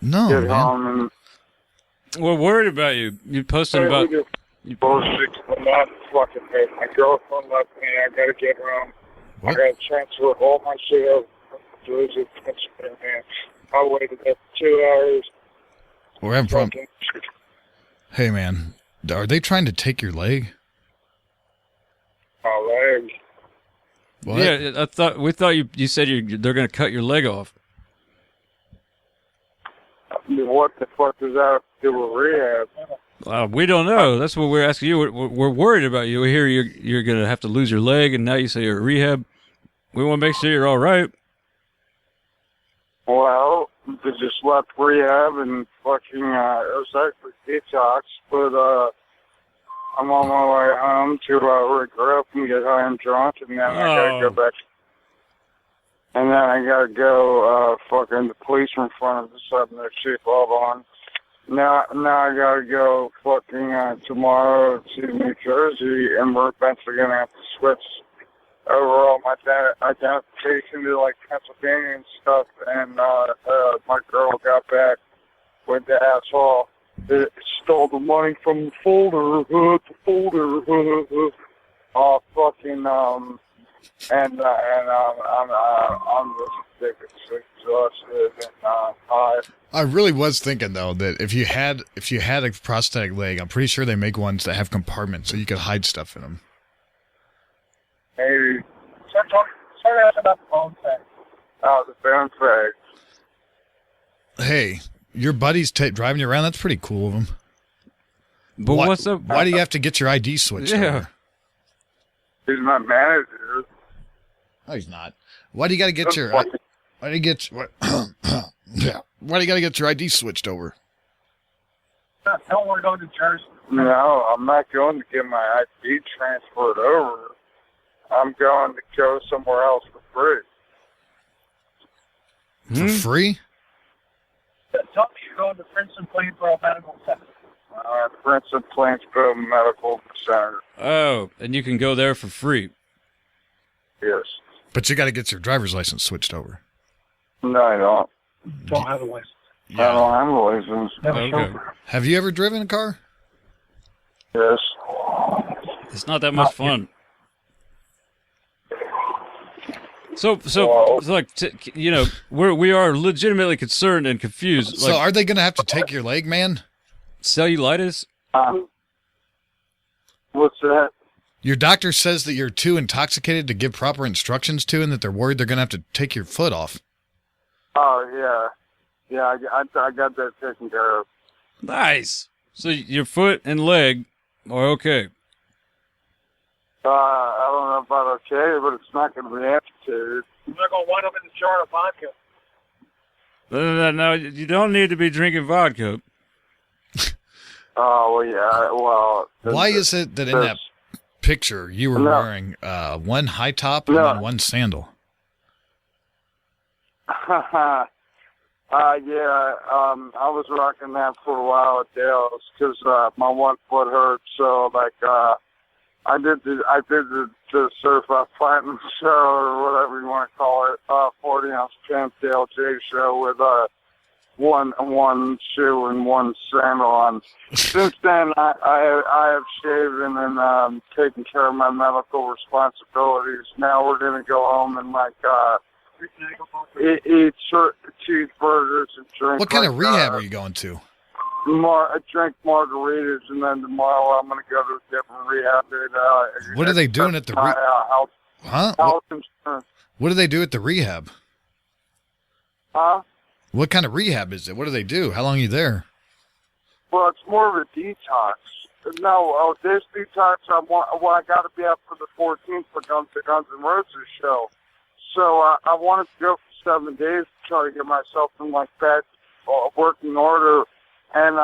No, get man. home and... We're worried about you. You posted about... Bullshit. I'm not fucking hurt. My girlfriend left me. I gotta get home. What? I gotta transfer all my shit over Lizzie, Pennsylvania. I waited there for 2 hours. We're having problems. Hey, man, are they trying to take your leg? My leg. What? Yeah, we thought you said they're going to cut your leg off. What the fuck does that have to do with rehab? We don't know. That's what we're asking you. We're worried about you. We hear you're going to have to lose your leg, and now you say you're at rehab. We want to make sure you're all right. Well, they just left rehab and fucking, it was actually detox, but, I'm on my way home to, regroup and get high and drunk, and then I gotta go back. And then I gotta go, fucking the police in front of us having their shit all on. Now I gotta go fucking, tomorrow to New Jersey, and we're eventually gonna have to switch over all my identification to, like, Pennsylvania and stuff, and, my girl got back with the asshole that stole the money from the folder, fucking, and I'm just exhausted, and, I really was thinking, though, that if you had a prosthetic leg, I'm pretty sure they make ones that have compartments so you could hide stuff in them. maybe. Start asking about the phone thing. Oh, the phone thing. Hey, your buddy's driving you around. That's pretty cool of him. But what's up? Why do you have to get your ID switched over? He's my manager. No, he's not. Why do you got to get your? Why do you get? Yeah. Why do you got to get your ID switched over? I don't want to go to Jersey. No, I'm not going to get my ID transferred over. I'm going to go somewhere else for free. For free? Tell me you're going to Princeton Plainsboro Medical Center. Princeton Plainsboro Medical Center. Oh, and you can go there for free. Yes. But you got to get your driver's license switched over. No, I don't. Don't have a license. Yeah. I don't have a license. Okay. Have you ever driven a car? Yes. It's not that much fun. So like, you know, we are legitimately concerned and confused. So like, are they going to have to take your leg, man? Cellulitis? What's that? Your doctor says that you're too intoxicated to give proper instructions to, and that they're worried they're going to have to take your foot off. Oh, yeah. Yeah, I got that taken care of. Nice. So your foot and leg are okay. I don't know about okay, but it's not going to be amputated. I'm not going to wind up in the jar of vodka. No, you don't need to be drinking vodka. Oh, well, yeah, well... Why is it that in that picture you were wearing one high top and then one sandal? Yeah, I was rocking that for a while at Dale's because my one foot hurt, so, like, I did the Surf Platinum show, or whatever you want to call it, 40-ounce Pimp Dale J show with one shoe and one sandal on. Since then, I have shaved and taken care of my medical responsibilities. Now we're going to go home and, like, eat cheeseburgers and drink. What kind of rehab are you going to? Drink margaritas, and then tomorrow I'm going to go to a different rehab. What are they doing at the rehab? Huh? What do they do at the rehab? Huh? What kind of rehab is it? What do they do? How long are you there? Well, it's more of a detox. No, this detox, I got to be up for the 14th for the Guns N' Roses show. So I wanted to go for 7 days to try to get myself in, like, bad working order. And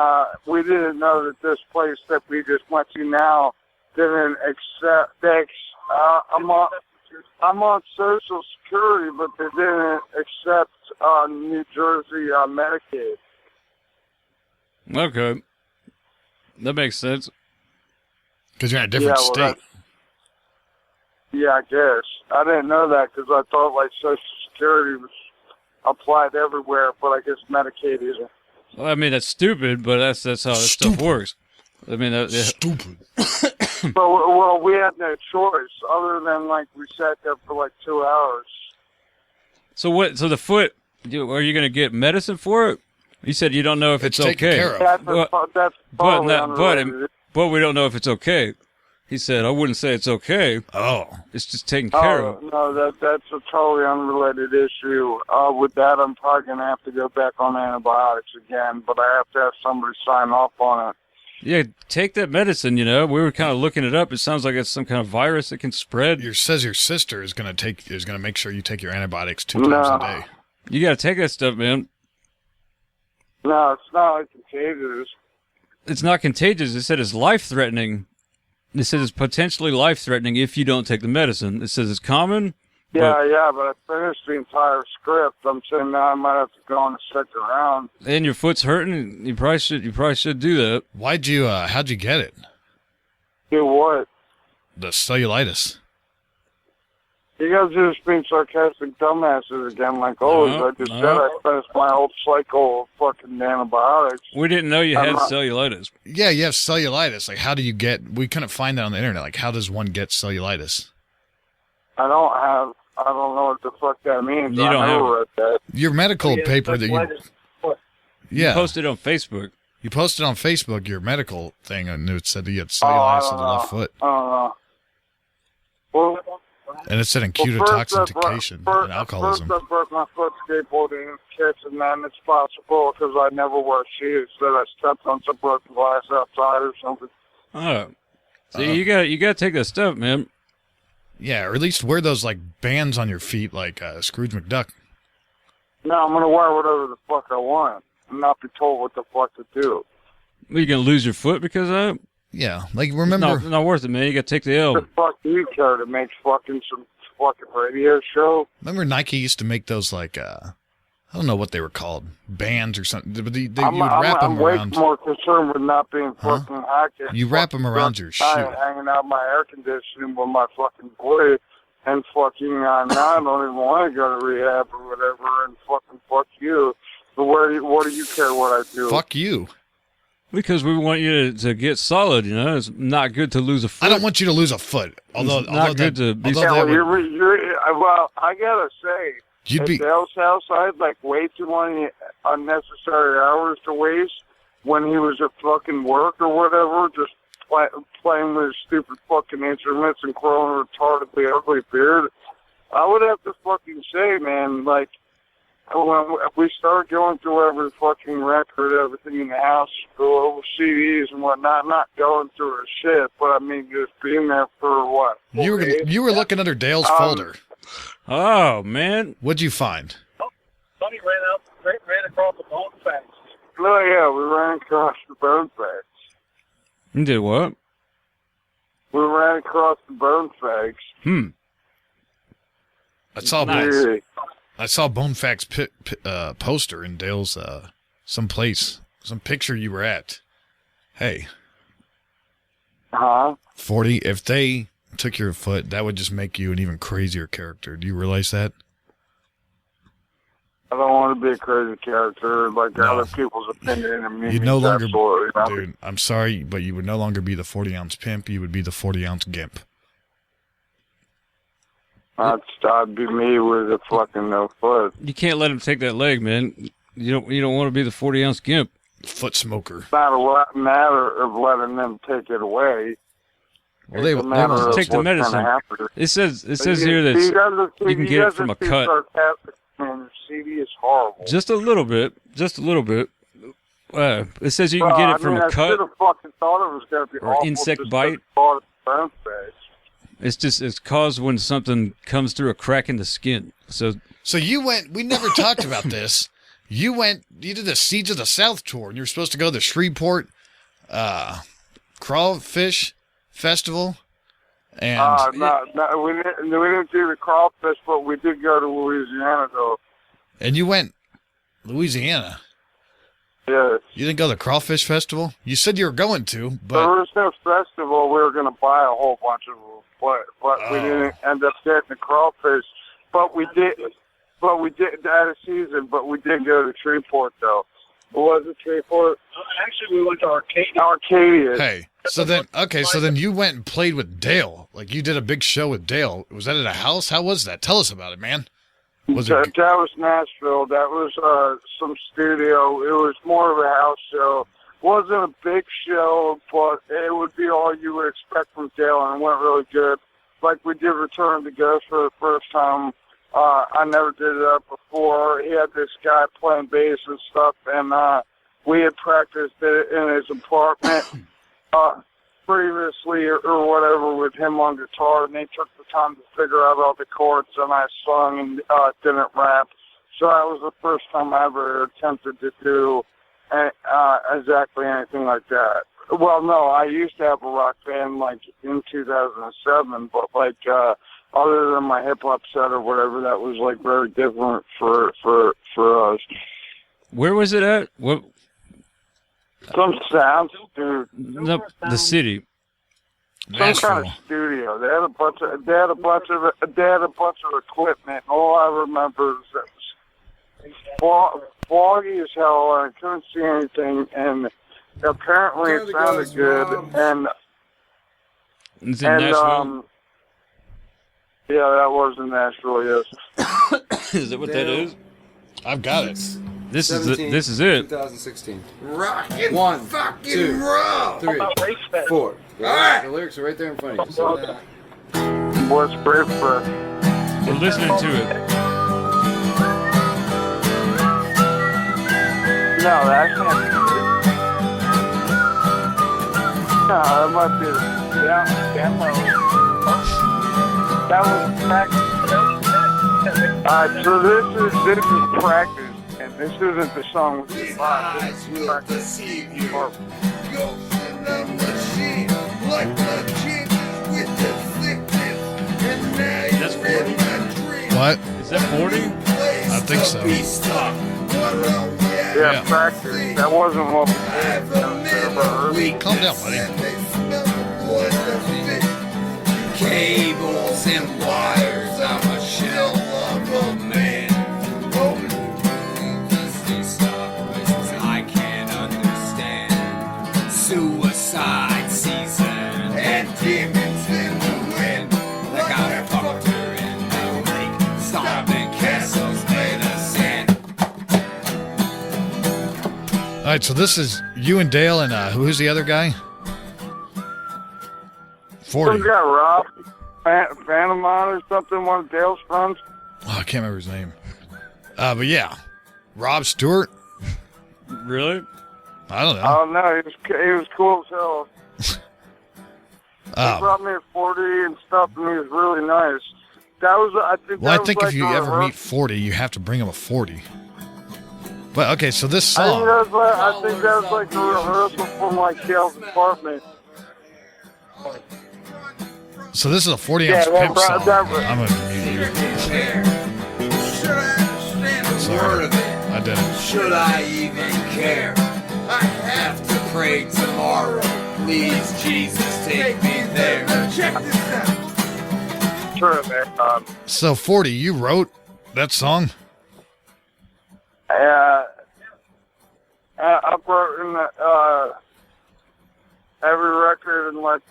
we didn't know that this place that we just went to now didn't accept. I'm on Social Security, but they didn't accept New Jersey Medicaid. Okay, that makes sense. Because you're in a different state. Yeah, I guess I didn't know that because I thought like Social Security was applied everywhere, but I guess Medicaid isn't. Well, I mean, that's stupid, but that's how that stuff works. I mean, stupid. Well, we had no choice other than, like, we sat there for, like, 2 hours. So what? So the foot, are you going to get medicine for it? You said you don't know if it's okay. Care of. That's but we don't know if it's okay. He said, I wouldn't say it's okay. Oh. It's just taken care of. No, that's a totally unrelated issue. With that, I'm probably going to have to go back on antibiotics again, but I have to have somebody sign off on it. Yeah, take that medicine, you know. We were kind of looking it up. It sounds like it's some kind of virus that can spread. Says your sister is going to make sure you take your antibiotics 2 times a day. You got to take that stuff, man. No, it's not like contagious. It's not contagious. It said it's life-threatening. It says it's potentially life-threatening if you don't take the medicine. It says it's common. But I finished the entire script. I'm saying now I might have to go on a second round. And your foot's hurting. You probably should do that. How'd you get it? Do what? The cellulitis. You guys are just being sarcastic dumbasses again, like always. I just said I finished my whole cycle of fucking antibiotics. We didn't know you had cellulitis. Yeah, you have cellulitis. Like, how do you we couldn't find that on the internet. Like, how does one get cellulitis? I don't know what the fuck that means. You don't never read that. Your medical paper that you... Yeah. You posted on Facebook. You posted on Facebook your medical thing, and it said that you had cellulitis of the left foot. I don't know. Well... And it said acute intoxication and alcoholism. First I broke my foot skateboarding in the kitchen, and then it's possible because I never wear shoes that I stepped on some broken glass outside or something. Oh. See, you got to take that stuff, man. Yeah, or at least wear those, like, bands on your feet like Scrooge McDuck. No, I'm going to wear whatever the fuck I want and not be told what the fuck to do. Are you going to lose your foot because of it? Yeah, like, remember... Not worth it, man. You got to take the L. What the fuck do you care to make fucking some fucking radio show? Remember Nike used to make those, like, I don't know what they were called, bands or something, but you would wrap them around... I'm way more concerned with not being fucking hacked. You wrap them around your shoe. Hanging out my air conditioning with my fucking boy, and fucking, now I don't even want to go to rehab or whatever, and fucking fuck you. But what do you care what I do? Fuck you. Because we want you to get solid, you know. It's not good to lose a foot. I don't want you to lose a foot. Although good to be. Well, I gotta say, at Dale's house, I had like way too many unnecessary hours to waste when he was at fucking work or whatever, just playing with his stupid fucking instruments and growing a retardedly ugly beard. I would have to fucking say, man, like, when we started going through every fucking record, everything in the house, go over CDs and whatnot, not going through her shit, but I mean just being there for what? You were looking under Dale's folder. Oh, man. What'd you find? Sonny ran across the bone facts. Oh, yeah, we ran across the bone facts. You did what? We ran across the bone facts. I saw Bonefact's poster in Dale's some picture you were at. Hey. 40, if they took your foot, that would just make you an even crazier character. Do you realize that? I don't want to be a crazy character, like other people's opinion and me. You'd no longer, dude, I'm sorry, but you would no longer be the 40-ounce pimp. You would be the 40-ounce gimp. That'd be me with a fucking no foot. You can't let him take that leg, man. You don't want to be the 40-ounce gimp. Foot smoker. It's not a matter of letting them take it away. Well, they will take the medicine. It says here that you can get it from a cut. Man, the CD is horrible. Just a little bit. It says you can get it from a cut. I should have fucking thought it was going to be or insect bite. It's caused when something comes through a crack in the skin. So you went. We never talked about this. You did the Siege of the South tour, and you were supposed to go to the Shreveport Crawfish Festival. And no, we didn't do the crawfish, but we did go to Louisiana, though. And you went Louisiana? Yes. You didn't go to the Crawfish Festival? You said you were going to, but... There was no festival. We were going to buy a whole bunch of them, but we didn't end up getting the crawfish. But we did out of season, but we did go to Shreveport, though. Was it Shreveport? Actually, we went to Arcadia. Arcadia. Hey, so then you went and played with Dale. Like, you did a big show with Dale. Was that at a house? How was that? Tell us about it, man. That was Nashville. That was some studio. It was more of a house show. Wasn't a big show, but it would be all you would expect from Dale, and it went really good. Like we did Return to Ghost for the first time. I never did that before. He had this guy playing bass and stuff, and we had practiced it in his apartment previously or whatever with him on guitar, and they took the time to figure out all the chords, and I sung and didn't rap. So that was the first time I ever attempted to do exactly anything like that. Well, no, I used to have a rock band like in 2007, but like other than my hip hop set or whatever, that was like very different for us. Where was it at? What? Some sound, dude. No, the city. Some kind of studio. They had a bunch of equipment. All I remember is that it was foggy as hell, and I couldn't see anything. And apparently, it sounded good. And Nashville? Yeah, that was in Nashville. Yes. Is that what that is? I've got it. This is it. 2016. Rockin' 1, fucking 2, roll. 3, 4. Alright. The lyrics are right there in front of you. What's great for? We're listening to it. No, that can't be. No, that might be the demo. That was practice. So this is practice. This isn't the song with the eyes will deceive you. Ghosts in the machine, like the changes with the sickness. And now That's you're in my dream. What? Is that 40? I think so. Yeah, practice. That wasn't what we did. Calm down, buddy. Cables and wires, I'm a shell of a man. Suicide season and demons in the wind. Like I fucked her in the lake, stomping castles made of sand. All right, so this is you and Dale, and who's the other guy? 40. Some guy, Rob, Phantomon or something, one of Dale's friends. Oh, I can't remember his name. But yeah, Rob Stewart. Really? I don't know. Oh no, he was cool as hell. He brought me a 40 and stuff, and he was really nice. That was, I think. Well, that I think was if you ever meet 40, you have to bring him a 40. But okay, so this song. I think that was like a rehearsal from like Dale's apartment. So this is a 40-ounce pimp song. I'm gonna mute you. Should I understand a word of it? I didn't. Should I even care? I have to pray tomorrow. Please, Jesus, take me there. Check this out. Sure, man. So 40, you wrote that song? I wrote in every record and like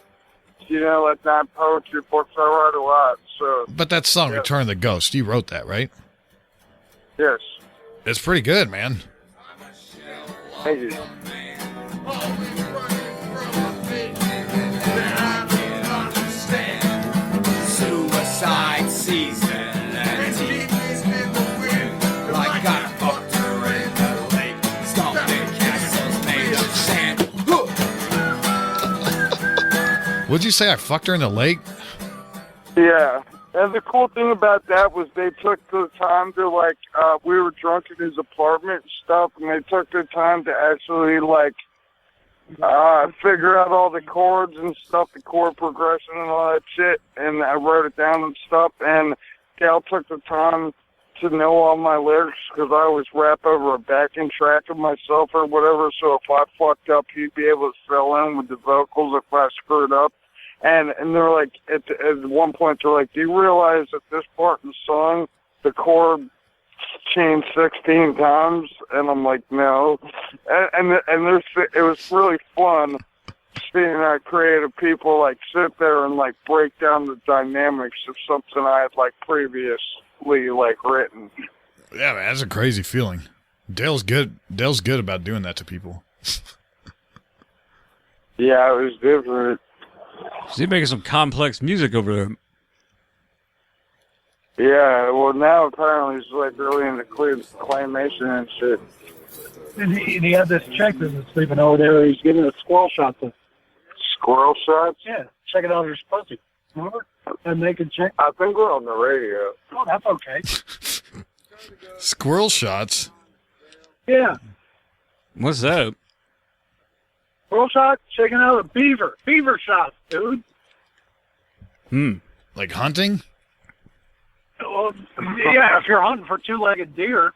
9 poetry books. I write a lot. So. But that song, Return of the Ghost, you wrote that, right? Yes. It's pretty good, man. Thank you. Suicide season and demons in the wind. Like I fucked her in the lake, stomping castles made of sand. What'd you say? I fucked her in the lake? Yeah. And the cool thing about that was they took the time to, like, we were drunk in his apartment and stuff, and they took the time to actually, like, figure out all the chords and stuff, the chord progression and all that shit, and I wrote it down and stuff, and Dale took the time to know all my lyrics, because I always rap over a backing track of myself or whatever, so if I fucked up, he'd be able to fill in with the vocals if I screwed up. And they're like, at one point, they're like, do you realize that this part in the song, the chord changed 16 times? And I'm like, no. And it was really fun seeing how creative people, like, sit there and, like, break down the dynamics of something I had, like, previous. beautifully, like, written. Yeah, man, that's a crazy feeling. Dale's good about doing that to people. Yeah, it was different. So you're making some complex music over there. Yeah, well, now apparently he's, like, really into claymation and shit. And he had this chick that was sleeping over there. He's giving a squirrel shot to. Squirrel shots? Yeah, checking out her pussy. Remember? That naked chick? I think we're on the radio. Oh, that's okay. Squirrel shots? Yeah. What's that? Squirrel shot? Checking out a beaver. Beaver shots, dude. Like hunting? Well, yeah, if you're hunting for two-legged deer.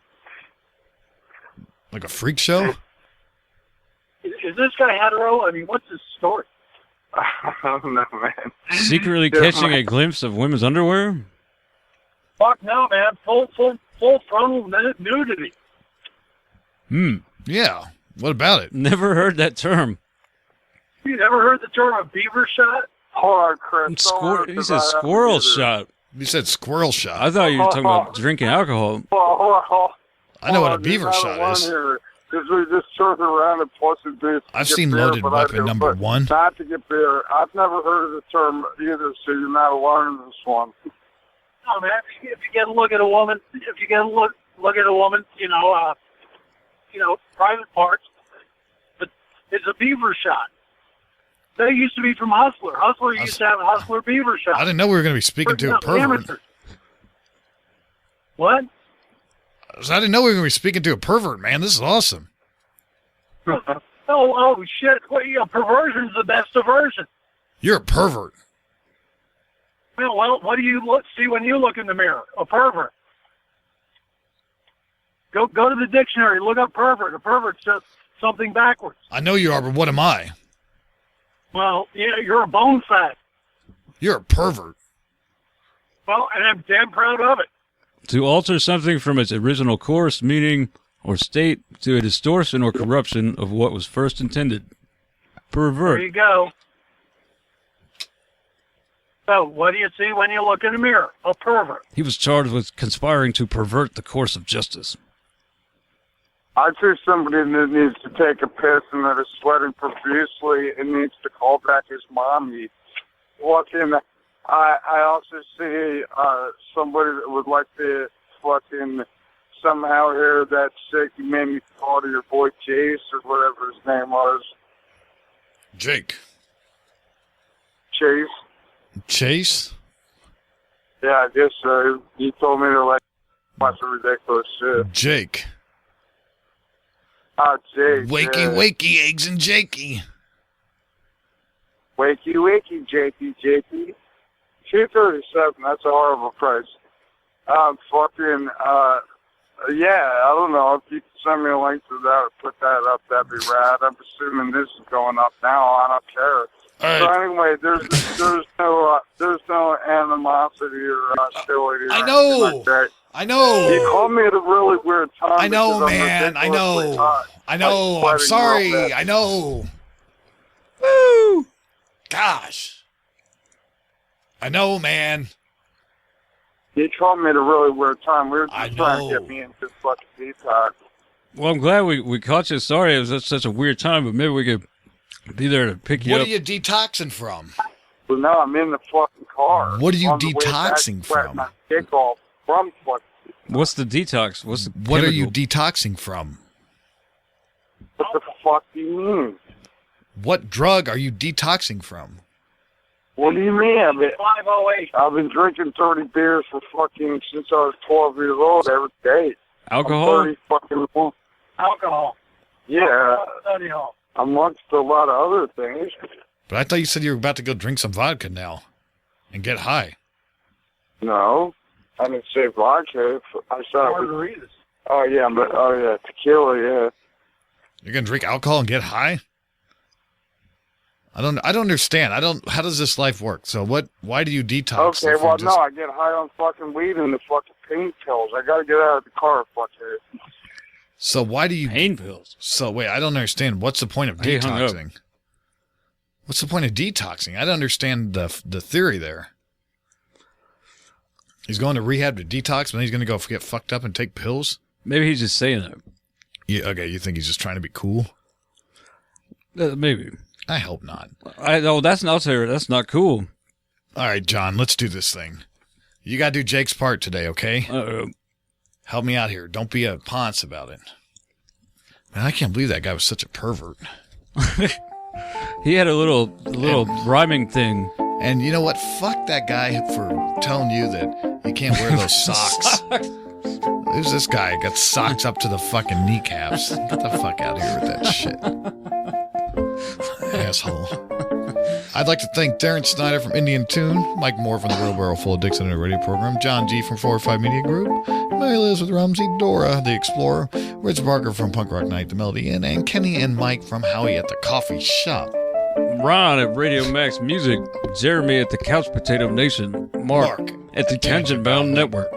Like a freak show? Is this guy hetero? I mean, what's his story? I don't know, man. Secretly catching a glimpse of women's underwear? Fuck no, man. Full frontal nudity. Yeah. What about it? Never heard that term. You never heard the term a beaver shot? Hold on, Chris. You said squirrel shot. You said squirrel shot. I thought you were talking about drinking alcohol. I know what a beaver shot is. Because we just circle around and plus it is. I've seen Loaded Weapon number 1. Not to get beer. I've never heard of the term either, so you're not alone in this one. No, man. If you get a look at a woman, private parts, but it's a beaver shot. They used to be from Hustler. Hustler used to have a Hustler beaver shot. I didn't know we were going to be speaking to a pervert. Amateurs. What? I didn't know we were going to be speaking to a pervert, man. This is awesome. Oh, shit. Well, perversion's the best diversion. You're a pervert. Well, what do you see when you look in the mirror? A pervert. Go to the dictionary, look up pervert. A pervert's just something backwards. I know you are, but what am I? Well, yeah, you're a bone fat. You're a pervert. Well, and I'm damn proud of it. To alter something from its original course, meaning, or state to a distortion or corruption of what was first intended. Pervert. There you go. So, what do you see when you look in the mirror? A pervert. He was charged with conspiring to pervert the course of justice. I see somebody that needs to take a piss and that is sweating profusely and needs to call back his mommy. I also see somebody that would like to fucking somehow hear that sick you made me call to your boy Chase or whatever his name was. Jake. Chase? Chase? Yeah, I guess so. He told me to watch the ridiculous shit. Jake. Oh, Jake. Wakey, eggs and Jakey. Wakey, Jakey. 237, that's a horrible price. Fucking, yeah, I don't know. If you can send me a link to that or put that up, that'd be rad. I'm assuming this is going up now. I don't care. Right. So anyway, there's no animosity or hostility. I know. Like that. I know. You called me at a really weird time. I know, man. I know. I'm sorry. I know. Woo! Gosh. I know, man. You called me at a really weird time. We were just trying to get me into fucking detox. Well, I'm glad we caught you. Sorry it was such a weird time, but maybe we could be there to pick you up. What are you detoxing from? Well, no, I'm in the fucking car. What are you detoxing from? What's the detox? What are you detoxing from? What the fuck do you mean? What drug are you detoxing from? What do you mean? 508. I've been drinking 30 beers for fucking since I was 12 years old every day. Alcohol? 30 fucking one. Alcohol. Yeah. Study hall. Amongst a lot of other things. But I thought you said you were about to go drink some vodka now and get high. No, I didn't say vodka. I said margaritas. Tequila. Yeah. You're gonna drink alcohol and get high? I don't understand. How does this life work? So why do you detox? Okay, well, no, I get high on fucking weed and the fucking pain pills. I gotta get out of the car, fucker. So why do you... Pain pills? So, wait, I don't understand. What's the point of detoxing? What's the point of detoxing? I don't understand the theory there. He's going to rehab to detox, but then he's going to go get fucked up and take pills? Maybe he's just saying it. Yeah, okay, you think he's just trying to be cool? Maybe. I hope not. I'll tell you, that's not cool. All right, John, let's do this thing. You got to do Jake's part today, okay? Uh-oh. Help me out here. Don't be a ponce about it. Man, I can't believe that guy was such a pervert. He had a little rhyming thing. And you know what? Fuck that guy for telling you that you can't wear those socks. Who's this guy? Got socks up to the fucking kneecaps. Get the fuck out of here with that shit. Asshole. I'd like to thank Darren Snyder from Indian Tune, Mike Moore from the Wheelbarrow Full of Dicks Internet Radio Program, John G. from 405 Media Group, Mary Liz with Rumsey, Dora the Explorer, Rich Barker from Punk Rock Night, The Melody Inn, and Kenny and Mike from Howie at the Coffee Shop. Ron at Radio Max Music, Jeremy at the Couch Potato Nation, Mark at the Tangent Bound Network,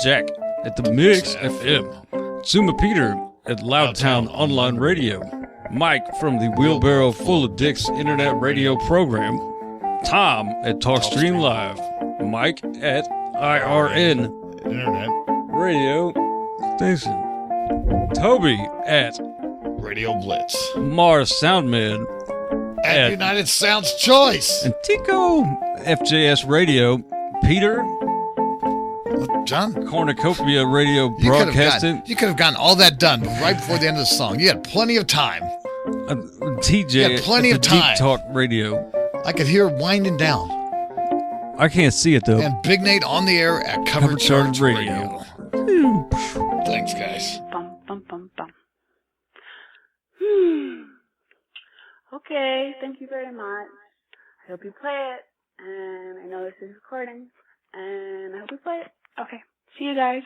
Jack at the Mix FM, Suma Peter at Loudtown Online Radio, Mike from the Wheelbarrow Full of Dicks Internet Radio Program, Tom at TalkStream Live, Mike at IRN Internet Radio Station, Toby at Radio Blitz, Mars Soundman at United Sounds Choice, and Tico FJS Radio, Peter John Cornucopia Radio Broadcasting. You could have gotten all that done right before the end of the song. You had plenty of time. TJ you had plenty of time. Deep Talk Radio. I could hear it winding down. I can't see it though. And Big Nate on the air at Cover Charge Radio. Thanks, guys. Bum, bum, bum, bum. Okay, thank you very much. I hope you play it, and I know this is recording, and I hope you play it. Okay, see you guys.